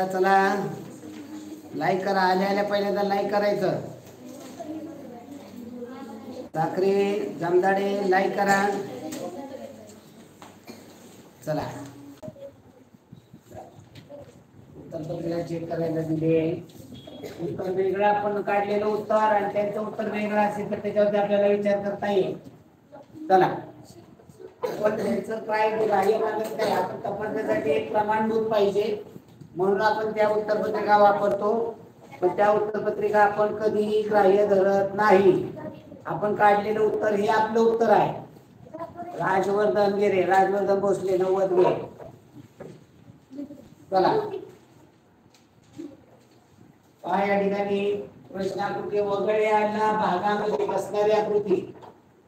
करा, चला लाईक करा. आल्या पहिल्यांदा लाईक करायचं. साखरे जमदाडे लाईक करा. चला उत्तर चेक करायला दिले. उत्तर वेगळं आपण काढलेलं उत्तर आणि त्यांचं उत्तर वेगळं असेल तर त्याच्यावरती आपल्याला विचार करता येईल. चला आपण त्यांचं काय ग्राह्य मानत नाही. आपण तपासण्यासाठी एक प्रमाणभूत पाहिजे म्हणून आपण त्या उत्तरपत्रिका वापरतो. पण त्या उत्तरपत्रिका आपण कधीही ग्राह्य धरत नाही. आपण काढलेलं उत्तर हे आपलं उत्तर आहे. राजवर्धन गिरे, राजवर्धन भोसले 90 गे. चला पहा या ठिकाणी प्रश्नाकृती वगळ्याला भागामध्ये बसणारी आकृती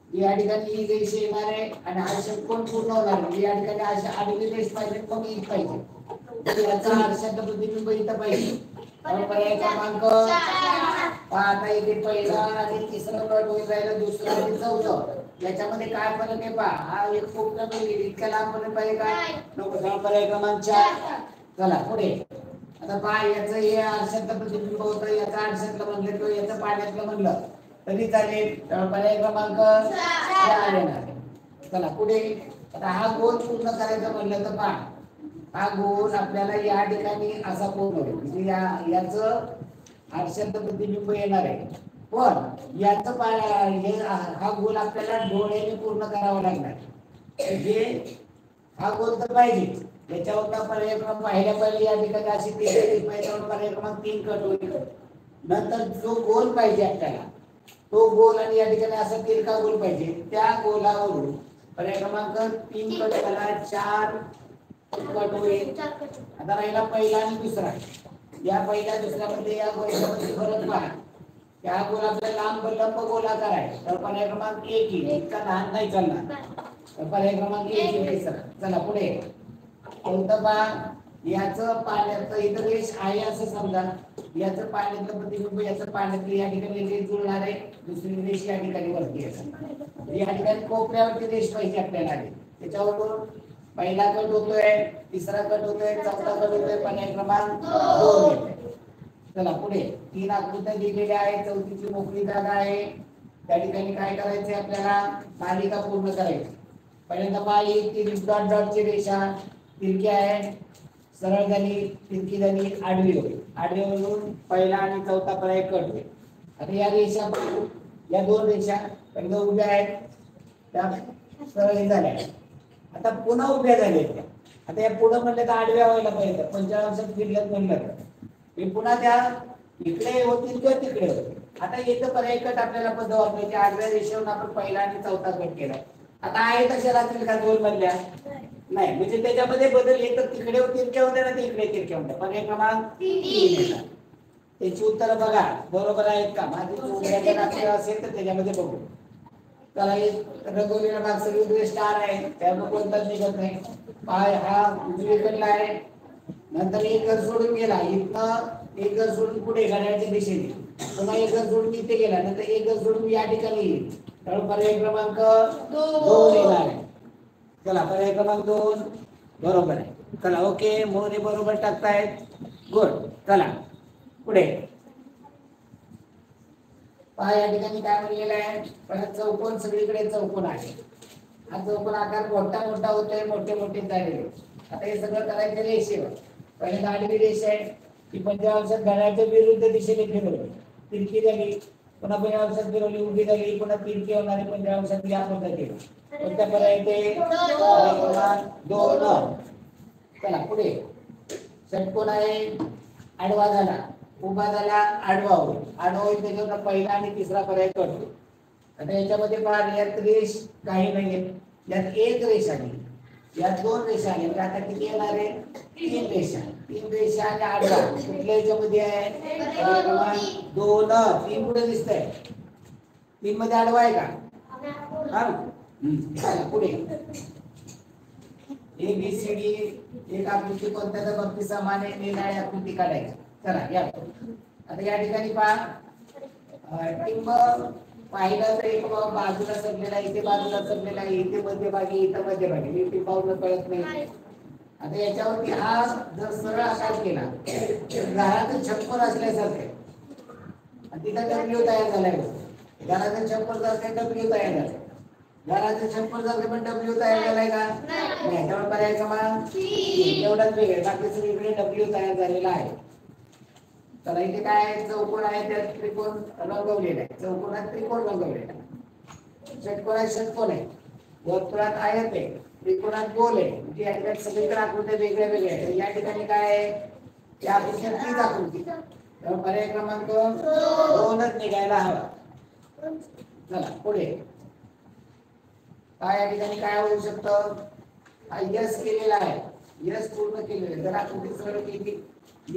या ठिकाणी ही रेष येणार आहे आणि हा षटकोन पूर्ण होणार आहे. या ठिकाणी अशा आडवी रेष पाहिजे, मग ही पाहिजे. याचा आरशात प्रतिबिंब इथं पाहिजे. पर्याय क्रमांक आता इथे पहिला आणि तिसरं कट होईल राहिलं, दुसरं आणि चौथं. याच्यामध्ये काय फरक आहे पहा. हा एक कोपरा पाहिजे, इतक्या लांब फरक पाहिजे काय नको. पर्याय क्रमांक 4. चला पुढे. आता पहा याचं हे आरशातलं प्रतिबिंब होतं, याचा आरशातलं म्हणलं किंवा याचं पाण्यातलं म्हणलं तरी चालेल. पर्याय क्रमांक 4 येणार. चला पुढे. आता हा गोल पूर्ण करायचा म्हणलं तर पहा हा गोल आपल्याला या ठिकाणी असा पूर्ण होईल. म्हणजे याचं आरशातलं प्रतिबिंब येणार आहे. पण याचं हा गोल आपल्याला डोळ्याने पूर्ण करावा लागणार. म्हणजे हा गोल तर पाहिजे. त्याच्यावर पर्याय क्रमांक पहिले या ठिकाणी अशी पर्याय क्रमांक 3 कट होईल. नंतर जो गोल पाहिजे आपल्याला तो गोल आणि या ठिकाणी असा तिरका गोल पाहिजे. त्या गोलावरून पर्याय क्रमांक 3 कट झाला, 4 कट होईल. आता राहिला पहिला आणि दुसरा. या पहिल्या दुसऱ्यामध्ये या गोलामध्ये फरक पहा. या गोल आपल्याला लंब गोलाकार आहे. तर पर्याय क्रमांक 1 इतका लहान नाही चालणार. तर पर्याय क्रमांक 1 येईल. चला पुढे. कोणतं पहा याचं पाण्याचं इथं रेष आहे असं समजा. याचं पाण्यातलं प्रतिबिंब याचं पाण्यातलं या ठिकाणी रेष जुळणार आहे. दुसरी रेष या ठिकाणी वरती आहे. या ठिकाणी कोपऱ्यावरती रेष पाहिजे आपल्याला. त्याच्यावरून पहिला कट होतोय, तिसरा कट होतोय, चौथा कट होतोय. पर्याय क्रमांक 2 येतोय. चला पुढे. 3 आकृत्या दिलेल्या आहेत. चौथीची मोकळी जागा आहे. त्या ठिकाणी काय करायचंय आपल्याला मालिका पूर्ण करायची. पहिल्यांदा पहा ही डॉट डॉटची रेषा तिरकी आहे, सरळ झाली, तिरकी झाली, आडवी होईल. आडवीवरून पहिला आणि चौथा पर्याय कट होईल. आता या रेषा या दोन रेषा पहिल्या उभ्या आहेत त्या सरळ झाल्या. आता पुन्हा उभ्या झाल्या. आता या पुढे म्हणलं तर आडव्या व्हायला पाहिजे. 45 फिरल्यात म्हणलं हे पुन्हा त्या इकडे होतील किंवा तिकडे होतील. आता इथं पर्याय कट आपल्याला पद्धत वापरायची. आडव्या रेषेवरून आपण पहिला आणि चौथा कट केला. आता आहे तशा राहतील का दोन मधल्या नाही. म्हणजे त्याच्यामध्ये बदल येतात. तिकडे तिरक्या होत्या ना, तिकडे तिरक्या होत्या. पर्याय क्रमांक 3 येतात. त्याची उत्तर बघा बरोबर आहेत का. माझी असेल तर त्याच्यामध्ये बघू. त्याला रंगवलेला भाग सगळीकडे स्टार आहे, त्यामुळे कोणताच निघत नाही. पाय हा उजवीकडला आहे. नंतर एक घर सोडून गेला, इथं एक घर सोडून पुढे घड्याळाच्या दिशेने, पुन्हा एक घर सोडून इथे गेला, नंतर एक घर सोडून या ठिकाणी येईल. त्यामुळे पर्याय क्रमांक 2 येणार आहे. चला पर्याय क्रमांक 2 बरोबर आहे. चला ओके, मोरे बरोबर टाकतायत. गुड. चला पुढे पहा या ठिकाणी काय म्हणलेलं आहे. परत चौकोन सगळीकडे चौकोन आहे. हा चौकोन आकार मोठा मोठा होतोय, मोठे मोठे झालेले. आता हे सगळं करायचं रेषेवर. पहिल्यांदा आडवी रेष आहे ती 50 घड्याळाच्या विरुद्ध दिशेने फिरवली, तिरकी झाली, पुन्हा 50 फिरवली, उभी झाली, पुन्हा तिरकी होणारी 50 या पद्धतीने. कोणत्या पर्याय ते 2. चला पुढे. षटकोन आहे, आडवा झाला, उभा झाला, आडवा होईल. आडवा होईल त्याच्यावर पहिला आणि तिसरा पर्याय करतो. आता याच्यामध्ये पहा यात रेष काही नाहीये. यात एक रेष आली, यात 2 रेषा आली. आता किती येणार आहे 3 रेषा. 3 रेषा आणि आडवा कुठल्या याच्यामध्ये आहे 2. 3 कुठे दिसतंय 3 मध्ये आडवा आहे का. हा पुढे ABCD एक आकृती कोणत्या बाबतीत समान आहे निर्णय आकृती काढायची. चला या. आता या ठिकाणी पहा टिंब पाहिलं तर एक बाजूला सरलेला, इथे बाजूला सरलेला, इथे मध्यभागी, इथं मध्यभागी. हे टिंबावरून कळत नाही. आता याच्यावरती हा जर सरळ आकार केला घराचं छप्पर असल्यासारखे आणि तिथं डब्ल्यू तयार झालाय. घराचं छप्पर सारखे डब्ल्यू तयार झाले. घराचं छप्पर सारखे पण डब्ल्यू तयार झालाय का? नाही. त्यामुळे पर्याय क्रमांक एवढाच वेगळे, बाकी सगळीकडे डब्ल्यू तयार झालेला आहे. तर इथे काय चौकोन आहे त्यात त्रिकोण रंगवलेला आहे. चौकोनात त्रिकोण रंगवलेला आहे. षटकोनात षटकोन आहे. वर्तुळात आयत आहे. त्रिकोणात गोल आहे. म्हणजे या ठिकाणी सगळीकडे आकृत्या वेगळ्या वेगळ्या आहेत. या ठिकाणी काय आहे? या आकृत्यात तीच आकृती. तर पर्याय क्रमांक 2च निघायला हवा. चला पुढे काय या ठिकाणी काय होऊ शकतं? हा यस केलेला आहे. यस पूर्ण केलेलं आहे. जर आकृती सरळ केली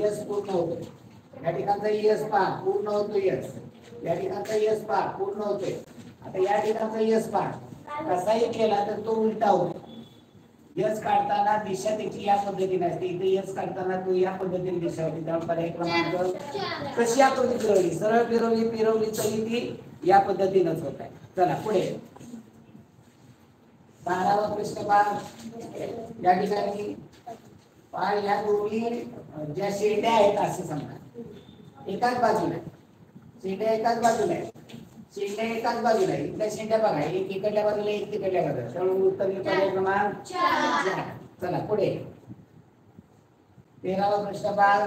यस पूर्ण होतो. या ठिकाणचा यस पहा पूर्ण होतो यस. या ठिकाणचा यस पहा पूर्ण होतोय. आता या ठिकाणचा यस पहा कसाही केला तर तो उलटा होतो. यस काढताना दिशा त्याची या पद्धतीने असते. इथे यस काढताना तो या पद्धतीने दिशा होती. त्यामुळे पर्याय क्रमांक कशी आकृती फिरवली सरळ फिरवली तरी ती या पद्धतीनेच होत आहे. चला पुढे 12वा प्रश्न पहा. या ठिकाणी पहा या दोन्ही ज्या शेंड्या आहेत असे समजा एकाच बाजूला शेंड्या एकाच बाजूला आहे. शेंड्या एकाच बाजूला आहे. इथल्या शेंड्या बघा एक इकडल्या बाजूला एक तिकडल्या बाजूला. त्यामुळे उत्तर पर्याय क्रमांक 4. चला पुढे 13वा प्रश्न पहा.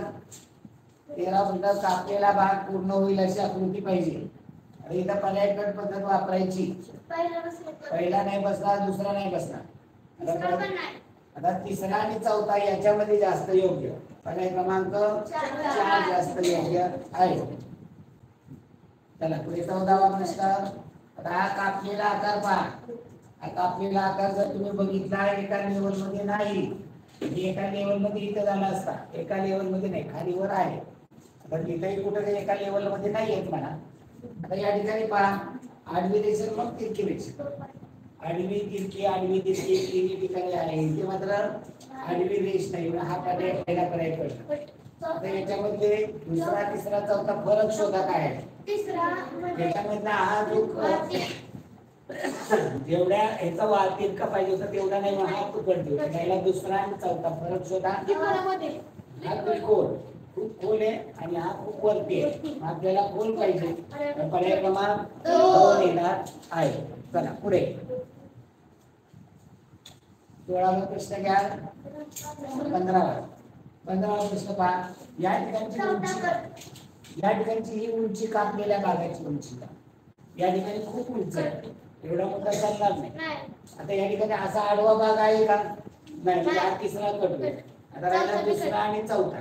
13वा प्रश्न कापलेला भाग पूर्ण होईल अशी आकृती पाहिजे. इथं पर्याय कट पद्धत वापरायची. पहिला नाही बसला दुसरा नाही बसला. आता तिसरा आणि चौथा याच्यामध्ये जास्त योग्य. पर्याय क्रमांक 4 जास्त योग्य आहे. चला पुढे 14वा प्रश्न. आता हा कापलेला आकार पहा. हा कापलेला आकार जर तुम्ही बघितला एका लेवल मध्ये नाही. एका लेवल मध्ये इथं झाला असता. एका लेवल मध्ये नाही खालीवर आहे. आता तिथेही कुठे एका लेवल मध्ये नाही येत म्हणा. आता या ठिकाणी पहा आडवी रेषा मग तिरकी रेषा. आडवी तिरकी तिन्ही ठिकाणी आहे. इथे मात्र आडवी रेष नाही. हा पर्याय पहिला पर्याय पडला. आता याच्यामध्ये दुसरा तिसरा चौथा फरक शोधा काय आहे. त्याच्यामधला हा जो जेवढ्या ह्याचा वाद तिरका पाहिजे होता तेवढा नाही. हा तुकडतो. पहिला दुसरा आणि चौथा फरक शोधा. हा त्रिकोण खूप खोल आहे आणि हा खूप वरती आहे. आपल्याला खोल पाहिजे. पर्याय क्रमांक 2 येणार आहे. चला पुढे 16वा प्रश्न घ्या. 15वा प्रश्न पहा. या ठिकाणची ही उंची कापलेल्या भागाची उंची या ठिकाणी खूप उंच आहे. एवढा मोठा चालणार नाही. आता या ठिकाणी असा आडवा भाग आहे का? नाही. हा तिसरा कट आहे. आता राहिला दुसरा आणि चौथा.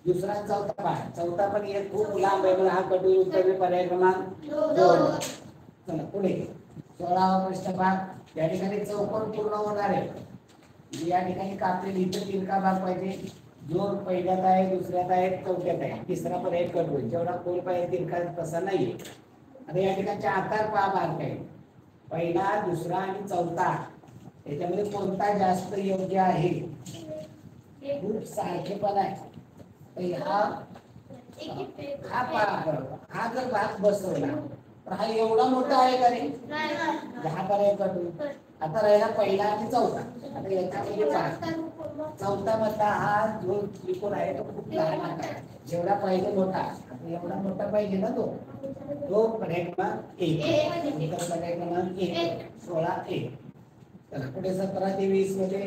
दुसरा चौथा पहा. चौथा पण एक खूप लांब आहे. हा कट होईल. उत्तर पर्याय क्रमांक 2. चला पुढे 16वा प्रश्न पहा. या ठिकाणी चौकोन पूर्ण होणार आहे. या ठिकाणी कापलेली इथं तिरका भाग पाहिजे. जो पहिल्यात आहे दुसऱ्यात आहे चौथ्यात आहे. तिसरा पर्याय कट होईल. जेवढा खोल पाहिजे तिरका तसा नाहीये. आता या ठिकाणचे आकार पहा बारकाई आहे. पहिला दुसरा आणि चौथा याच्यामध्ये कोणता जास्त योग्य आहे? खूप सारखेपण आहे. हा जर भाग बसवला तर हा एवढा मोठा आहे का रे? हा पर्याय कट होईल. आता राहिला पहिला आणि चौथा. आता याच्यामध्ये चौथा मधला हा जो त्रिकोण आहे तो खूप लहान आहे. जेवढा पाहिजे मोठा एवढा मोठा पाहिजे ना तो पर्याय क्रमांक 1. पर्याय क्रमांक 1 16A. चला पुढे 17 ते 20 मध्ये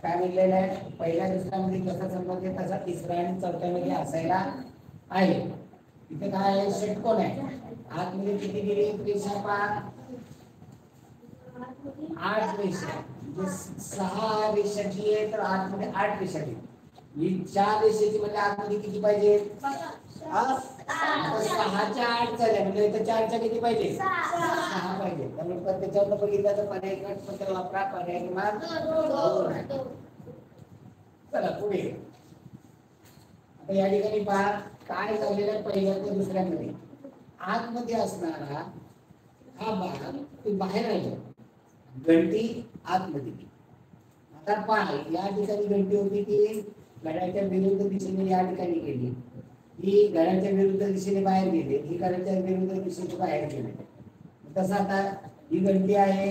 काय म्हणलेलं आहे? पहिल्या दुसऱ्यामध्ये कसा संबंध आहे तसा तिसरा आणि चौथ्यामध्ये असायला आहे. इथे काय आहे? षटकोन आहे. आतमध्ये किती गेली रेषा पहा. 8 रेषा. म्हणजे 6 रेषाची आहे तर आतमध्ये 8 रेषा गेली. ही 4 रेषेची म्हणजे आतमध्ये किती पाहिजे? 6च्या 8 झाल्या म्हणजे इथे 4च्या किती पाहिजे? 6 पाहिजे. त्यामुळे त्याच्यावर बघितलं तर पर्याय कट पद्धत वापरा. पर्याय क्रमांक 2 आहे. चला पुढे आता या ठिकाणी पहा काय झालेलं आहे. पहिल्या ते दुसऱ्यामध्ये आतमध्ये असणारा हा भाग ते बाहेर आला. घंटी आतमध्ये. आता पहा या ठिकाणी घंटी होती ती घड्याच्या विरुद्ध दिशेने या ठिकाणी गेली. ही घड्याच्या विरुद्ध दिशेने बाहेर गेली. ही घड्याच्या विरुद्ध दिशेने बाहेर गेली. तसं आता ही घंटी आहे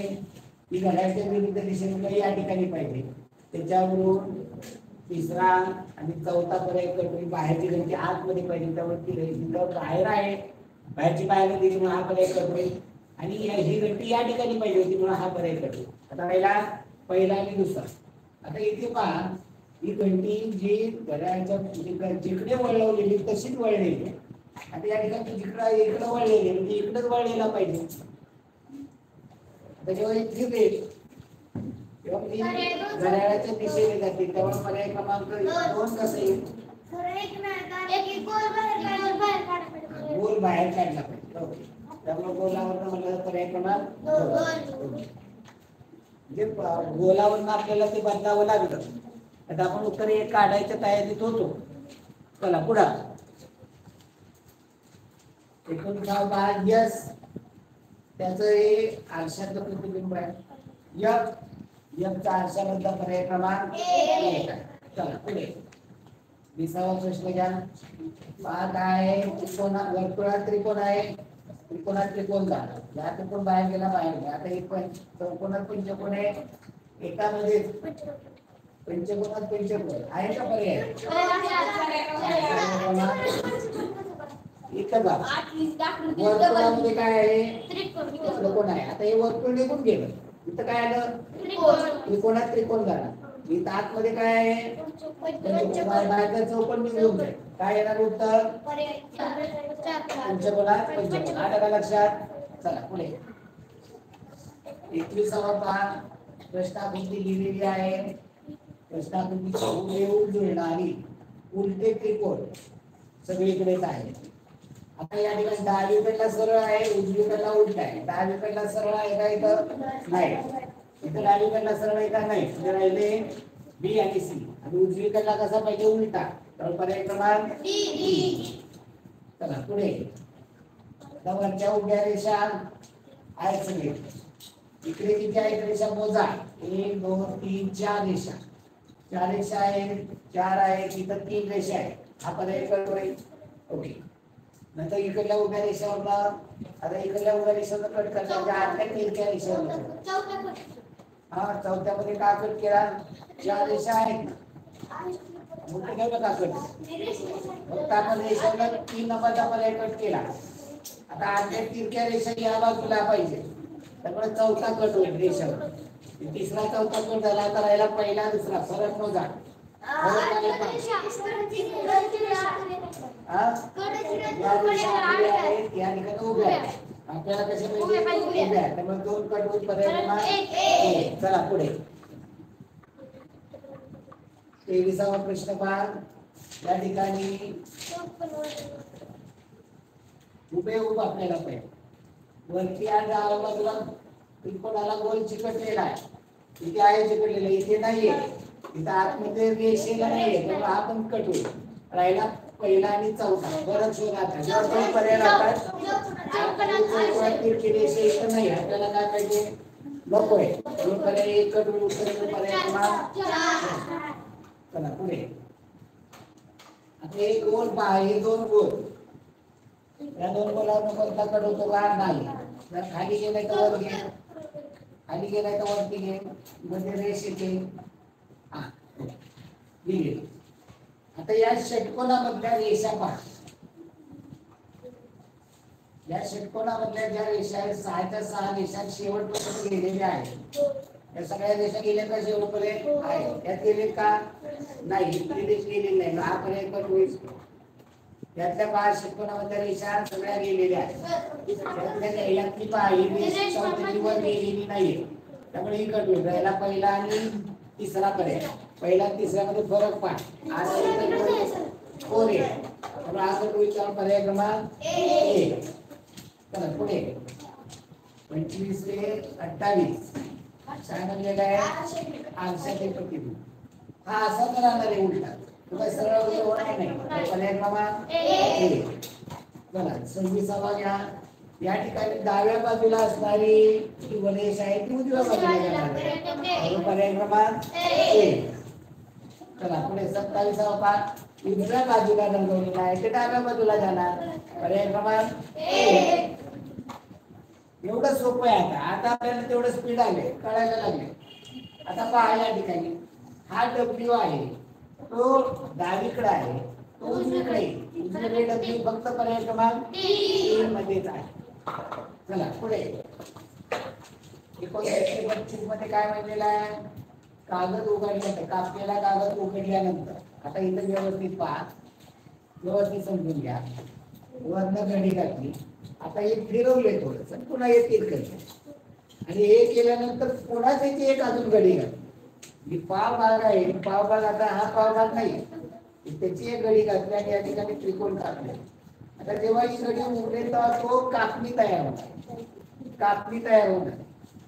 ही घड्याच्या विरुद्ध दिशेने या ठिकाणी पाहिजे. त्याच्यावरून तिसरा आणि चौथा पर्याय कटोरी बाहेरची गणती आतमध्ये पाहिजे त्यावरती तिथं बाहेर आहे बाहेरची बाहेर दिली म्हणून हा पर्याय कटोरी आणि ही गणती या ठिकाणी पाहिजे होती म्हणून हा पर्याय कटोरी. आता पहिला आणि दुसरा. आता इथे पहा ही घंटी जी घड्याळाच्या जिकडे वळवलेली तशीच वळलेली. आता या ठिकाणी इकडे वळलेली म्हणजे इकडेच वळलेला पाहिजे. आता जेव्हा इथे फिरेल तेव्हा ती घड्याळाच्या दिशेने जाते तेव्हा पर्याय क्रमांक 2 कसा येईल? गोल बाहेर काढला पाहिजे. त्यामुळे गोलावर म्हणलं पर्याय क्रमांक 2. म्हणजे गोलावरनं आपल्याला ते बदलावं लागलं. आता आपण उत्तर 1 काढायच्या तयारीत होतो. चला पुढे. एकूण नाव भाग यस त्याचं हे आरशातलं प्रतिबिंब आहे. यमचा आरशामधला पर्याय क्रमांक 1. चला पुढे 20वा प्रश्न घ्या. पहा काय वर्तुळात त्रिकोण आहे. त्रिकोणात त्रिकोण झाला. या त्रिकोण बाहेर गेला बाहेर गेला. आता एक चौकोनात पंचकोन आहे. एकामध्ये पंचकोनात पंचकोन आहे का पर्याय? एकच वर्तुळामध्ये काय आहे? त्रिकोण आहे. आता हे वर्तुळ निघून गेलं. इथं काय आलं? त्रिकोणात त्रिकोण झाला. इथं आतमध्ये काय आहे? बाहेरचा चौकोन निघून जाईल. काय येणार उत्तर? पंचकोनात पंचकोन. आलं का लक्षात? चला पुढे 21वा पान प्रश्नाकृती लिहिलेली आहे. प्रश्नाकृतीची हुबेहूब जुळणारी उलटे त्रिकोण सगळीकडेच आहे. आता या ठिकाणी डावीकडला सरळ आहे उजवीकडला उलटा आहे. डावीकडला सरळ आहे का इथं? नाही. इथं डावीकडला सरळ आहे का? नाही. म्हणजे राहिले बी आणि सी. आणि उजवीकडला कसा पाहिजे? उलटा. तर पर्याय क्रमांक डी. चला पुढे. वरच्या उभ्या रेषा आहेत सगळे. इकडे किती आहेत रेषा मोजा. 1 2 3 4 रेषा. 4 रेषा आहेत. 4 आहेत. इथं 3 रेषा आहेत. हा पर्याय कटोरी. ओके. नंतर इकडल्या उभ्या रेषावर आता इकडल्या उभ्या रेषावर कट करतात. आतल्या तिरक्या रेषावर हा चौथ्यामध्ये का कट केला? 4 रेषा आहेत ना. मोठे काय बघा कट. फक्त आपण रेषावर 3 नंबरचा पर्याय कट केला. आता आतल्या तिरक्या रेषा या बाजूला पाहिजे. त्यामुळे चौथा कट होईल रेषावर. तिसरा चौथा कट झाला. आता राहिला पहिला दुसरा. फरक मोजा. आपल्याला कशा पाहिजे? त्यामुळे 2 कट होईल. पर्याय चला पुढे 23वा प्रश्न पहा. या ठिकाणी हुबेहूब आपल्याला पाहिजे. वरती डाव्या बाजूला त्रिकोणाला गोल चिकटलेला आहे. इथे आहे चिकटलेला. इथे नाहीये. इथं आतमध्ये रेषेला नाहीये. त्यामुळे हा पण कट होईल. राहिला पहिला आणि चौथा. बरं शोधा. जेव्हा पर्याय राहतात तिरकी रेषा इथं नाही. आपल्याला काय पाहिजे? नकोय. पर्याय एक कट होईल. पर्याय क्रमांक 4. चला पुढे. आता एक गोल पहा. हे 2 गोल. या 2 गोलावर कोणता कट होतो का? नाही. जर खाली गेलाय तर वर घे. खाली गेलाय तर वरती घे. मध्ये रेष येते. आता या षटकोनामधल्या रेषा पहा. या षटकोनामधल्या ज्या रेषा आहेत 6च्या 6 रेषा शेवटपर्यंत गेलेल्या आहेत. या सगळ्या रेषा गेल्या का शेवटपर्यंत? आहे. त्यात गेले का? नाही. रेष गेलेली नाही. हा पर्याय कट होईल. यातल्या 5 षटकोनामधल्या रेषा सगळ्या गेलेल्या आहेत. त्यातल्या यातली पहा ही रेष चौथ्याची वर गेलेली नाहीये. त्यामुळे ही कट होईल. राहिला पहिला आणि तिसरा पर्याय. पहिला तिसऱ्यामध्ये फरक पहा. फोर आहे. त्यामुळे हा कट होईल. पर्याय क्रमांक 1. चला पुढे 25 ते 28 सांगितलेलं आहे आरशाचे प्रतिबिंब. हा असा तर राहणार आहे उलटा. तुम्हाला सरळ वगैरे होणार नाही. पर्याय क्रमांक 1. चला 26वा घ्या. या ठिकाणी डाव्या बाजूला असणारी जी रेष आहे ती उजव्या बाजूला जाणार आहे. पर्याय क्रमांक 1. चला पुढे 27वा पाठ उजव्या बाजूला रंगवलेला आहे ते डाव्या बाजूला जाणार. पर्याय क्रमांक 1. एवढं सोपं आहे. आता आपल्याला तेवढं स्पीड आले कळायला लागले. आता पहा या ठिकाणी हा डब्ल्यू आहे. तो डावीकडे आहे, तो उजवीकडे येईल. उजवीकडे ढकली फक्त पर्याय क्रमांक 3 मध्येच आहे. चला पुढे 1932 मध्ये काय म्हणलेलं आहे? कागद उघडल्यानंतर, कापलेला कागद उघडल्यानंतर, आता इथं व्यवस्थित पहा, व्यवस्थित समजून घ्या. वरनं घडी घातली, आता हे फिरवले थोडस, पुन्हा एक एक करते आणि हे केल्यानंतर पुन्हा त्याची एक अजून घडी घातली. ही पाव भाग आहे, पाव भाग आता हा पाव भाग नाही, त्याची एक घडी घातली आणि या ठिकाणी त्रिकोण कापले. आता जेव्हा ही घडी उघडेल तेव्हा तो कापणी तयार होणार, कापणी तयार होणार.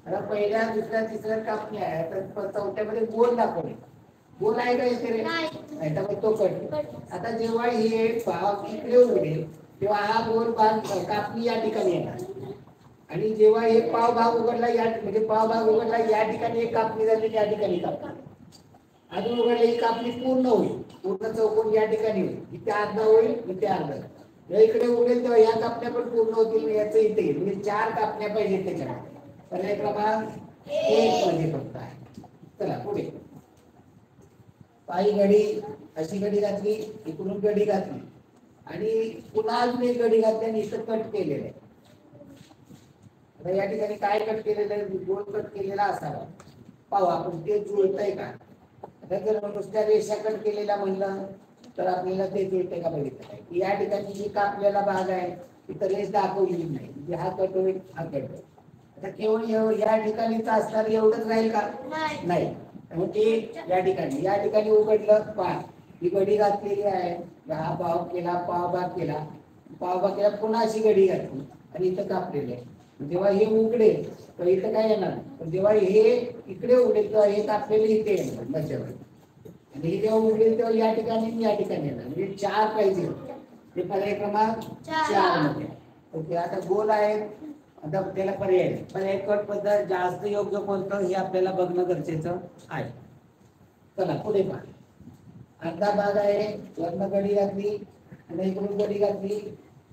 आता पहिल्या दुसऱ्या तिसऱ्या कापण्या आहे, तर चौथ्यामध्ये गोल दाखवले. गोल आहे का इथे रे? नाही तर मग तो कट. आता जेव्हा हे पाव इकडे उघडेल तेव्हा हा गोल भाग कापणी या ठिकाणी येणार आणि जेव्हा हे पाव भाग उघडला या म्हणजे पाव भाग उघडला या ठिकाणी एक कापणी झाली, या ठिकाणी कापणी अजून उघडले ही कापणी पूर्ण होईल. पूर्ण चौकोन या ठिकाणी होईल, इथे अर्धा होईल, इथे अर्धा. जेव्हा इकडे उघडेल तेव्हा या कापण्या पण पूर्ण होतील, याचं इथे येईल. म्हणजे 4 कापण्या पाहिजे त्याच्यामध्ये. पर्याय क्रमांक 1 मध्ये फक्त आहे. चला पुढे पायी घडी, अशी घडी घातली, इकडून घडी घातली आणि पुन्हा अजून एक घडी घातली आणि इथं कट केलेलं आहे. आता या ठिकाणी काय कट केलेलं आहे? गोल कट केलेला असावा. पाहू आपण ते जुळतंय का. आता जर नुसत्या रेषा कट केलेला म्हणलं तर आपल्याला ते जुळतंय का बघितलं. या ठिकाणी जी कापलेला भाग आहे तिथं रेष दाखवली नाही, म्हणजे हा कट होईल, हा कट होईल. आता केवळ या ठिकाणीच असणार एवढंच राहील का? नाही. ते या ठिकाणी उघडलं, पहा ही घडी घातलेली आहे, हा पाव केला, पाव भाग केला, पाव भाग केला, पुन्हा अशी घडी घातली आणि इथं कापलेली आहे. जेव्हा हे उघडेल तर इथं काय येणार, पण जेव्हा हे इकडे उघडेल तेव्हा हे कापलेले इथे येणार मध्यभागी आणि हे जेव्हा उघडेल तेव्हा या ठिकाणी येणार. म्हणजे 4 पाहिजे, ते पर्याय क्रमांक 4 मध्ये. ओके, आता गोल आहे, आता त्याला पर्याय कट पद्धत जास्त योग्य कोणतं हे आपल्याला बघणं गरजेचं आहे. चला पुढे पहा. अर्धा भाग आहे, वरनं घडी घातली आणि इकडून घडी घातली,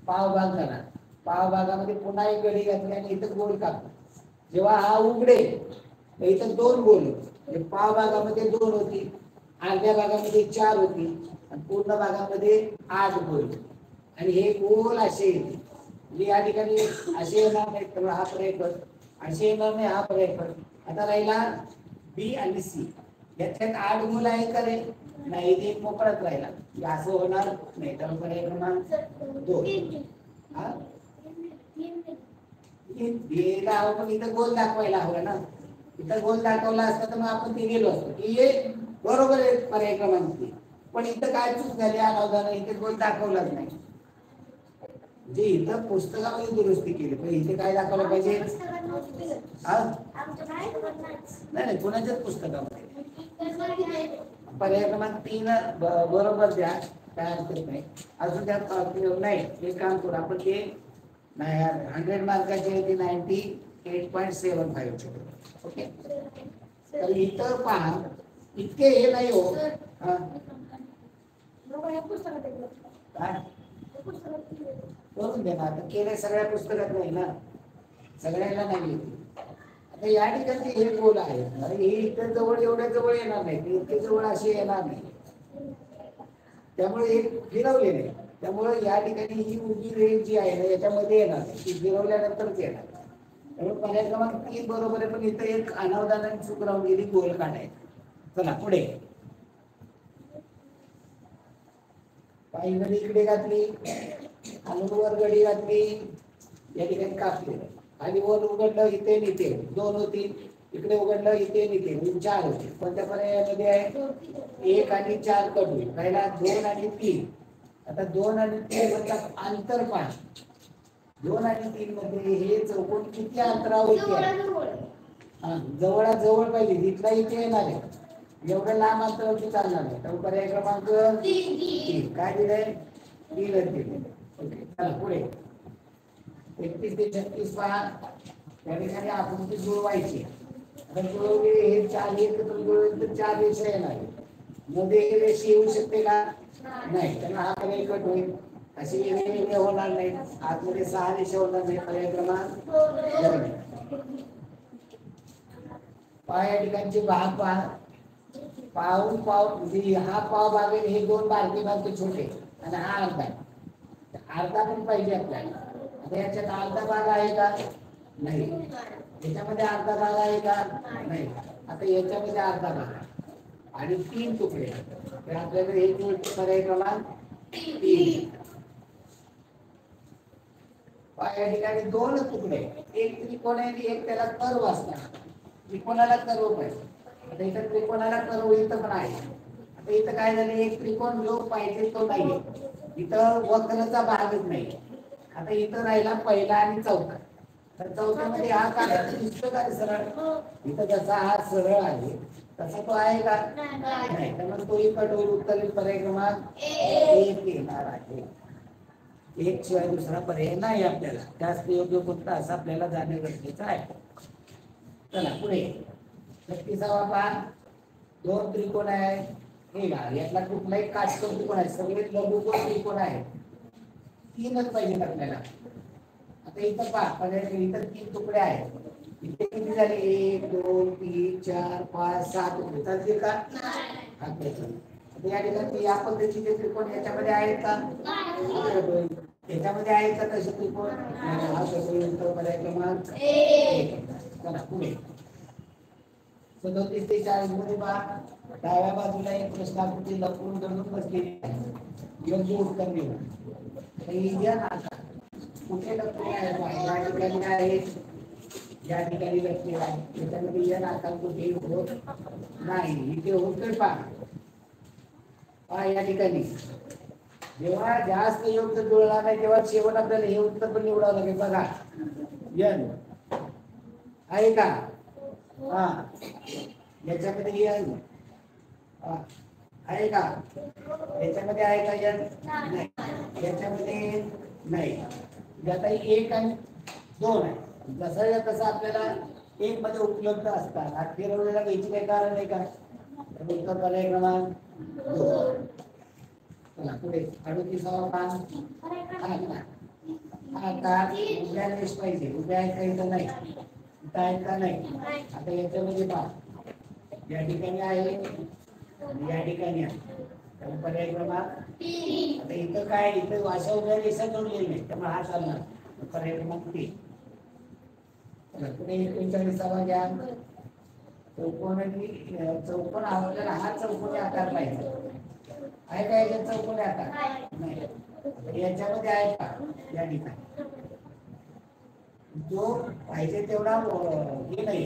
पाव भाग झाला. पाव भागामध्ये पुन्हा एक घडी घातली आणि इथं गोल कापला. जेव्हा हा उघडेल तर इथं 2 गोल होते. पाव भागामध्ये 2 होती, अर्ध्या भागामध्ये 4 होती आणि पूर्ण भागामध्ये 8 गोल आणि हे गोल असे येते. या ठिकाणी असे येणार नाही, तर हा पर्याय कर, असे येणार नाही, हा पर्याय कर. आता राहिला बी आणि सी. याच्यात 8 गोल आहे का रे? नाही, ते मोकळाच राहिला, असं होणार नाही. तर पर्याय क्रमांक 2. हा पण इथं गोल दाखवायला हवं ना. इथं गोल दाखवला असता तर मग आपण ते गेलो असतो की हे बरोबर आहे पर्याय क्रमांक 3. पण इथं काय चूक झाली, अनावधानाने इथे गोल दाखवलाच नाही. जे इथं पुस्तकामध्ये दुरुस्ती केली, पण इथे काय दाखवलं पाहिजे? नाही, कुणाच्याच पुस्तकामध्ये. पर्याय क्रमांक 3 बरोबर द्या, काय हरकत नाही. अजून त्यात नाही, हे काम करू आपण. ते 100 मार्काचे ते 98.75. ओके, तर इथं पहा, इतके हे नाही हो. काय करून दे ना, आता केले सगळ्या पुस्तकात नाही ना, सगळ्यांना नाही. आता या ठिकाणी हे गोल आहे, हे इथे जवळ एवढ्या जवळ येणार नाही, इतके जवळ असे येणार नाही, त्यामुळे हे फिरवले नाही. त्यामुळे या ठिकाणी ही उभी रेष जी आहे ना याच्यामध्ये येणार नाही, ती फिरवल्यानंतरच येणार. त्यामुळे पर्याय क्रमांक 3 बरोबर आहे, पण इथं एक अनावधानाने चूक राहून गेली, गोल काढायचं. चला पुढे. पायी घडी इकडे घातली, खालून वर घडी घातली, या ठिकाणी कापले आणि वर उघडलं, इथे इथे 2 होती, इकडे उघडलं, इथे इथे 4 होते. कोणत्या पर्यायामध्ये आहे? 1 आणि 4 कट होईल. पहिला 2 आणि 3. आता 2 आणि 3 मतलब अंतर पहा. 2 आणि 3 मध्ये हे चौकोन किती अंतरावरती आहे? जवळजवळ पाहिजे, इथला इथे येणार आहे, एवढं लांब अंतरावरती चालणार नाही. तर पर्याय क्रमांक 3. काय दिलंय? 3 दिले. ओके, चला पुढे. 31 ते 36 पहा. त्या ठिकाणी आकृती जुळवायची. आता जुळवली, हे 4 एकत्र जुळवले तर 4 रेषा येणार. मध्ये एक रेषा येऊ शकते का? नाही, त्यांना हा पर्याय कट होईल. अशी वेगवेगळे होणार नाही, आतमध्ये 6 रेषा होणार नाही. पर्याय क्रमांक 2. पहा, या ठिकाणचे भाग पहा. पाऊन पाव म्हणजे हा पाव भागेल हे दोन बारके छोटे आणि हा अर्धा आहे. अर्धा पण पाहिजे आपल्याला. आता याच्यात अर्धा भाग आहे का? नाही. याच्यामध्ये अर्धा भाग आहे का? नाही. आता याच्यामध्ये अर्धा भाग आहे आणि तीन तुकडे तर आपल्याकडे एक पर्याय क्रमांक 3. या ठिकाणी दोन तुकडे, एक त्रिकोण आहे आणि एक त्याला कर्व असणार. त्रिकोणाला कर्व पाहिजे. आता इथं त्रिकोणाला कर्व इथं पण आहे. आता इथं काय झालं, एक त्रिकोण जो पाहिजे तो नाहीये, इथं वक्रचा भागच नाही. आता इथं राहिला पहिला आणि चौथा. तर चौथ्यामध्ये हा काढायचा दिसतो का सरळ? इथं जसा हा सरळ आहे तसा तो आहे का? नाही. त्यामुळे तोही कट होईल. उत्तर पर्याय क्रमांक 1 येणार आहे. एक शिवाय दुसरा पर्याय नाही आपल्याला. जास्त योग्य कोणता असं आपल्याला जाणं गरजेचं आहे. चला पुढे 36वा पान. दोन त्रिकोण आहे. हे बघा, यातला कुठलाही काटकोन त्रिकोण आहे, सगळे लघुकोन त्रिकोण आहे. तीनच पाहिजेत आपल्याला. आता इथं पहा, पर्याय इथं 3 तुकडे आहेत. इथे किती झाले? 1 2 3 4 5 6 तुकडे चालतील का? या ठिकाणी या पद्धतीचे त्रिकोण याच्यामध्ये आहेत का? याच्यामध्ये आहेत का तसे त्रिकोण? हा पर्याय क्रमांक 1. चला पुढे 37 ते 40 मध्ये पहा, डाव्या बाजूला एक प्रश्नाकृती लपून धरून बसलेली आहे. योग्य उत्तर देऊ. कुठे लपलेले आहे? या ठिकाणी आहे, या ठिकाणी लपलेला आहे. त्याच्यामध्ये या आकार कुठे होत नाही. इथे होतोय पहा या ठिकाणी. जेव्हा जास्त योग्य जुळला नाही तेव्हा शेवट आपल्याला हे उत्तर पण निवडावं लागेल. बघा यन आहे का? हा, याच्यामध्ये यन आहे का? याच्यामध्ये आहे का यन? नाही. याच्यामध्ये नाही. आता 1 आणि 2 आहे. जसं तसं आपल्याला 1 मध्ये उपलब्ध असतात. हा फिरवलेला घ्यायची काही कारण आहे का? उत्तर पर्याय क्रमांक 2. चला पुढे 38वा पान. हा का उभ्या रेष पाहिजे. उभ्या आहे का? इथं नाही. इथं आहे का? नाही. आता याच्यामध्ये पहा, या ठिकाणी आहे, या ठिकाणी आहे. पर्याय क्रमांक 3. आता इथं काय? इथं अशा उभ्या रेषा जोडलेली नाही, त्यामुळे हा चालणार. पर्याय क्रमांक 3. पुढे 39वा घ्या. चौकोन आपल्याला हा चौकोनी आकार पाहिजे. आहे का याच्यात चौकोनी आकार? नाही. याच्यामध्ये आहे का? या ठिकाणी जो पाहिजे तेवढा हे नाही.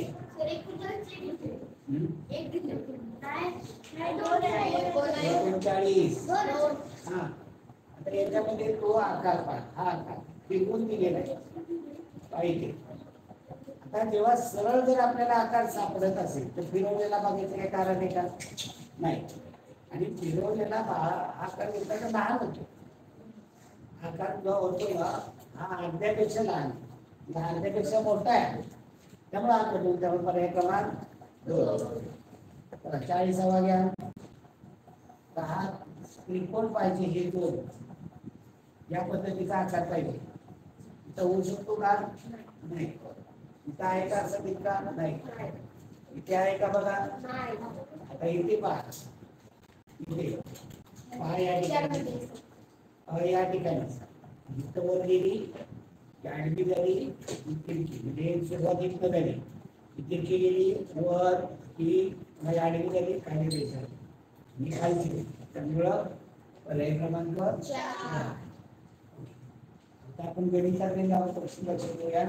39. हा, आता याच्यामध्ये तो आकार पहा. हा आकार फिरवून दिलेला आहे पाहिजे. आता जेव्हा सरळ जर आपल्याला आकार सापडत असेल तर फिरवलेला बघायचं काही कारण आहे का? नाही. आणि फिरवलेला आकार येताना लहान होतो. आकार जो होतो ना हा अर्ध्यापेक्षा लहान, अर्ध्यापेक्षा मोठा आहे. त्यामुळे हा कठीण. त्यामुळे पर्याय क्रमांक 2. 40वा घ्या. हा त्रिकोण पाहिजे. हे दोन या पद्धतीचा आकार पाहिजे. इथं होऊ शकतो का? नाही. इथं आहे का असं तितका? नाही. इथे आहे का? बघा आता इथे पहा. इथे पहा या ठिकाणी, या ठिकाणी इथं वर गेली, आडवी झाली, तिरकी म्हणजे सुरुवात इथं झाली, तिरकी गेली वर, ही आडवी झाली, खाली झाली, ही खालची. त्यामुळं पर्याय क्रमांक 4. आता आपण गणिताकडे जाऊन प्रश्न लक्षात घेऊया.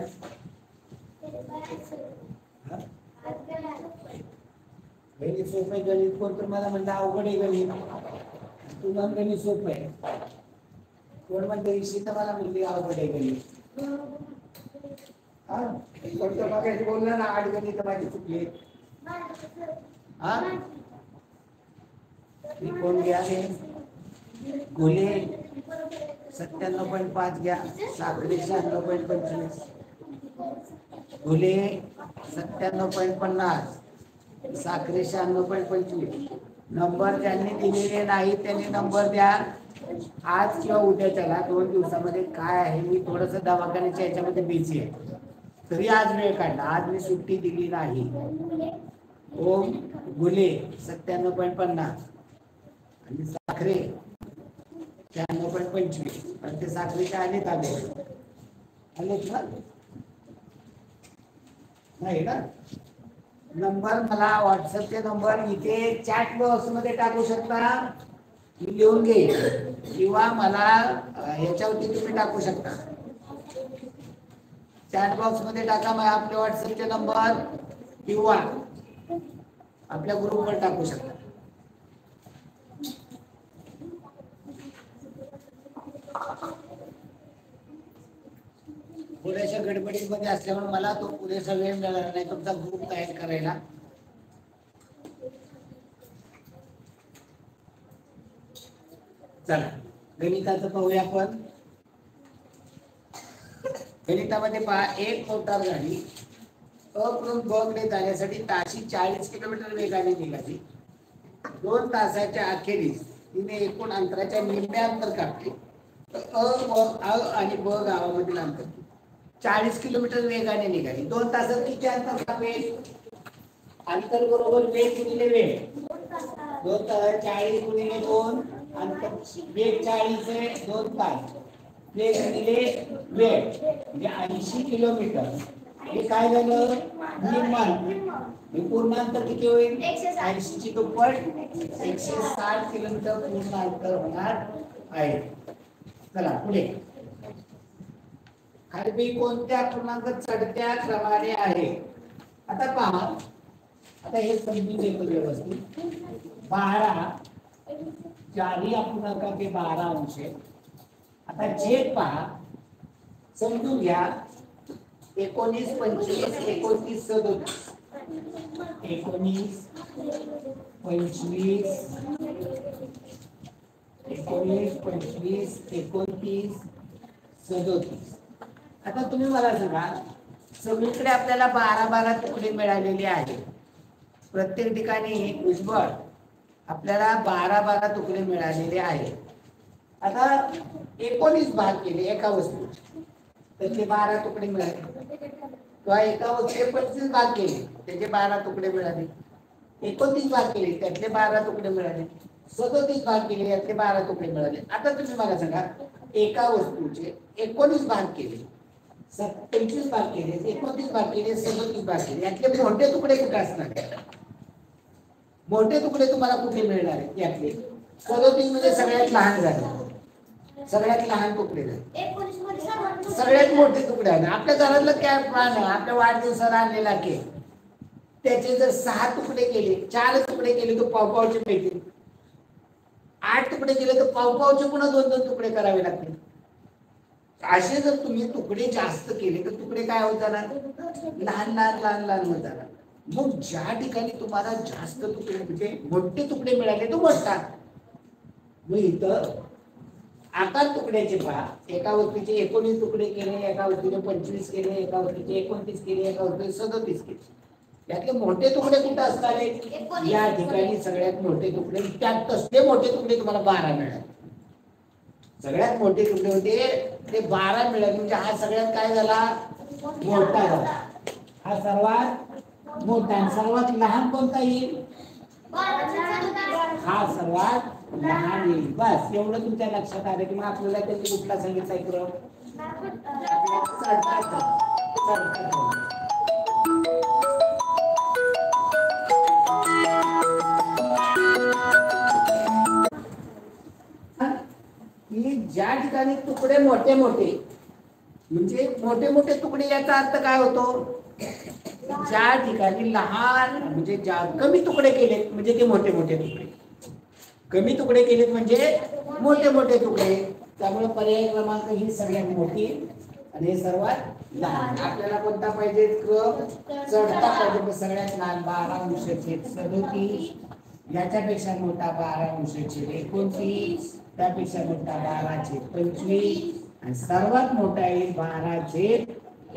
गणित सोपं आहे. गणित कोण तुम्हाला म्हणतं अवघड आहे गणित? तुम्हाला गणित सोपं आहे. कोण म्हणते ईशिता मला म्हणली अवघड आहे गणित? हा, कोणतं बघायचं बोललं ना 8 गणित माझी चुकली. हा, कोण घ्या गोले 97.5 घ्या. साखरे 96.25. गोले 97.50. साखरे 96.25. नंबर ज्यांनी दिलेले नाही त्यांनी नंबर द्या. आज किंवा उद्याच्याला 2 दिवसामध्ये काय आहे, मी थोडस दवाखान्याच्या याच्यामध्ये बिझी आहे, तरी आज वेळ काढला. आज मी सुट्टी दिली नाही. ओम गुले 97.50 आणि साखरे 96.25 आणि ते साखरेचे आलेत आलेत ना नाही ना नंबर मला व्हॉट्सअपचे नंबर इथे चॅट बॉक्स मध्ये टाकू शकता मी लिहून घेईन किंवा मला ह्याच्यावरती तुम्ही टाकू शकता चॅट बॉक्स मध्ये टाका मग आपले व्हॉट्सअपचे नंबर किंवा आपल्या ग्रुपवर टाकू शकता पुरेशा गडबडीमध्ये असल्यामुळे मला तो पुरेसा वेळ मिळाला नाही तुमचा ग्रुप तयार करायला चला गणिताचं पाहूया आपण गणितामध्ये पहा एक मोटार गाडी कडून ब कडे जाण्यासाठी ताशी 40 किलोमीटर वेगाने निघाली 2 तासाच्या अखेरीस तिने एकूण अंतराच्या निम्म्या अंतर कापले अ आणि ब गावामधील अंतर 40 किलोमीटर वेगाने निघाली 2 तासात किती अंतर कापेल अंतर बरोबर वेग गुणिले वेळ 2 तास 40 गुणिले 2 अंतर वेग 40 आहे 2 तास वेग गुणिले वेळ म्हणजे 80 किलोमीटर हे काय झालं निम्मान पूर्ण अंतर किती होईल 80 ची दुप्पट 160 किलोमीटर पूर्ण अंतर होणार आहे चला पुढे खाली कोणत्या पूर्णांक चढत्या क्रमाने आहे आता पहा आता हे समजून घेतो व्यवस्थित 12 चारही अपूर्णांकाचे 12 अंश आता छेद पहा समजून घ्या 19 25 29 37 19 25 19 25 29 37 आता तुम्ही मला सांगा सगळीकडे आपल्याला 12 तुकडे मिळालेले आहेत प्रत्येक ठिकाणी उजवळ आपल्याला 12 तुकडे मिळालेले आहेत आता 19 भाग केले एका वस्तू त्याचे 12 तुकडे मिळाले किंवा एका वस्तूचे 25 भाग केले त्याचे 12 तुकडे मिळाले 29 भाग केले त्यातले 12 तुकडे मिळाले 37 भाग केले यातले 12 तुकडे मिळाले आता तुम्ही मला सांगा एका वस्तूचे 19 भाग केले 25 भाग केले 29 भाग केले 37 भाग केले यातले मोठे तुकडे कुठे असणार मोठे तुकडे तुम्हाला कुठे मिळणार आहेत यातले 37 मध्ये सगळ्यात लहान झाले सगळ्यात लहान तुकडे झाले सगळ्यात मोठे तुकडे आहे आपल्या घरातलं काय प्राण आहे आपल्या वाढदिवसाला आणलेला केक त्याचे जर 6 तुकडे केले 4 तुकडे केले तर पावपावचे पैकी 8 तुकडे केले तर पावपावचे पुन्हा 2-2 तुकडे करावे लागतील असे जर तुम्ही तुकडे जास्त केले तर तुकडे काय होत जाणार लहान लहान लहान लहान होत जाणार मग ज्या ठिकाणी तुम्हाला जास्त तुकडे म्हणजे मोठे तुकडे मिळाले तो मोठा मग इथं आकार तुकड्याचे पहा एका वस्तूचे 19 तुकडे केले एका वस्तूचे 25 केले एका वस्तूचे 29 केले एका वस्तूचे 37 केले यातले मोठे तुकडे कुठे असणार आहेत या ठिकाणी सगळ्यात मोठे तुकडे त्यात तसले मोठे तुकडे तुम्हाला 12 मिळाले सगळ्यात मोठे तुकडे होते ते 12 मिळाले म्हणजे हा सगळ्यात काय झाला मोठा झाला हा सर्वात मोठा आणि सर्वात लहान कोणता येईल हा सर्वात लहान येईल बस एवढं तुमच्या लक्षात आलं की मग आपल्याला त्यांनी कुठला सांगितलं क्रम ज्या ठिकाणी तुकडे मोठे मोठे म्हणजे मोठे मोठे तुकडे याचा अर्थ काय होतो ज्या ठिकाणी लहान म्हणजे कमी तुकडे केले म्हणजे ते मोठे मोठे तुकडे कमी तुकडे केलेत म्हणजे मोठे मोठे तुकडे त्यामुळे पर्याय क्रमांक ही सगळ्यात मोठी आणि हे सर्वात लहान आपल्याला कोणता पाहिजे क्रम चढता पाहिजे सगळ्यात लहान 12 अंश छेद 37 याच्यापेक्षा मोठा 12 अंश छेद 29 त्यापेक्षा मोठा 12 छेद 25 आणि सर्वात मोठा येईल 12 छेद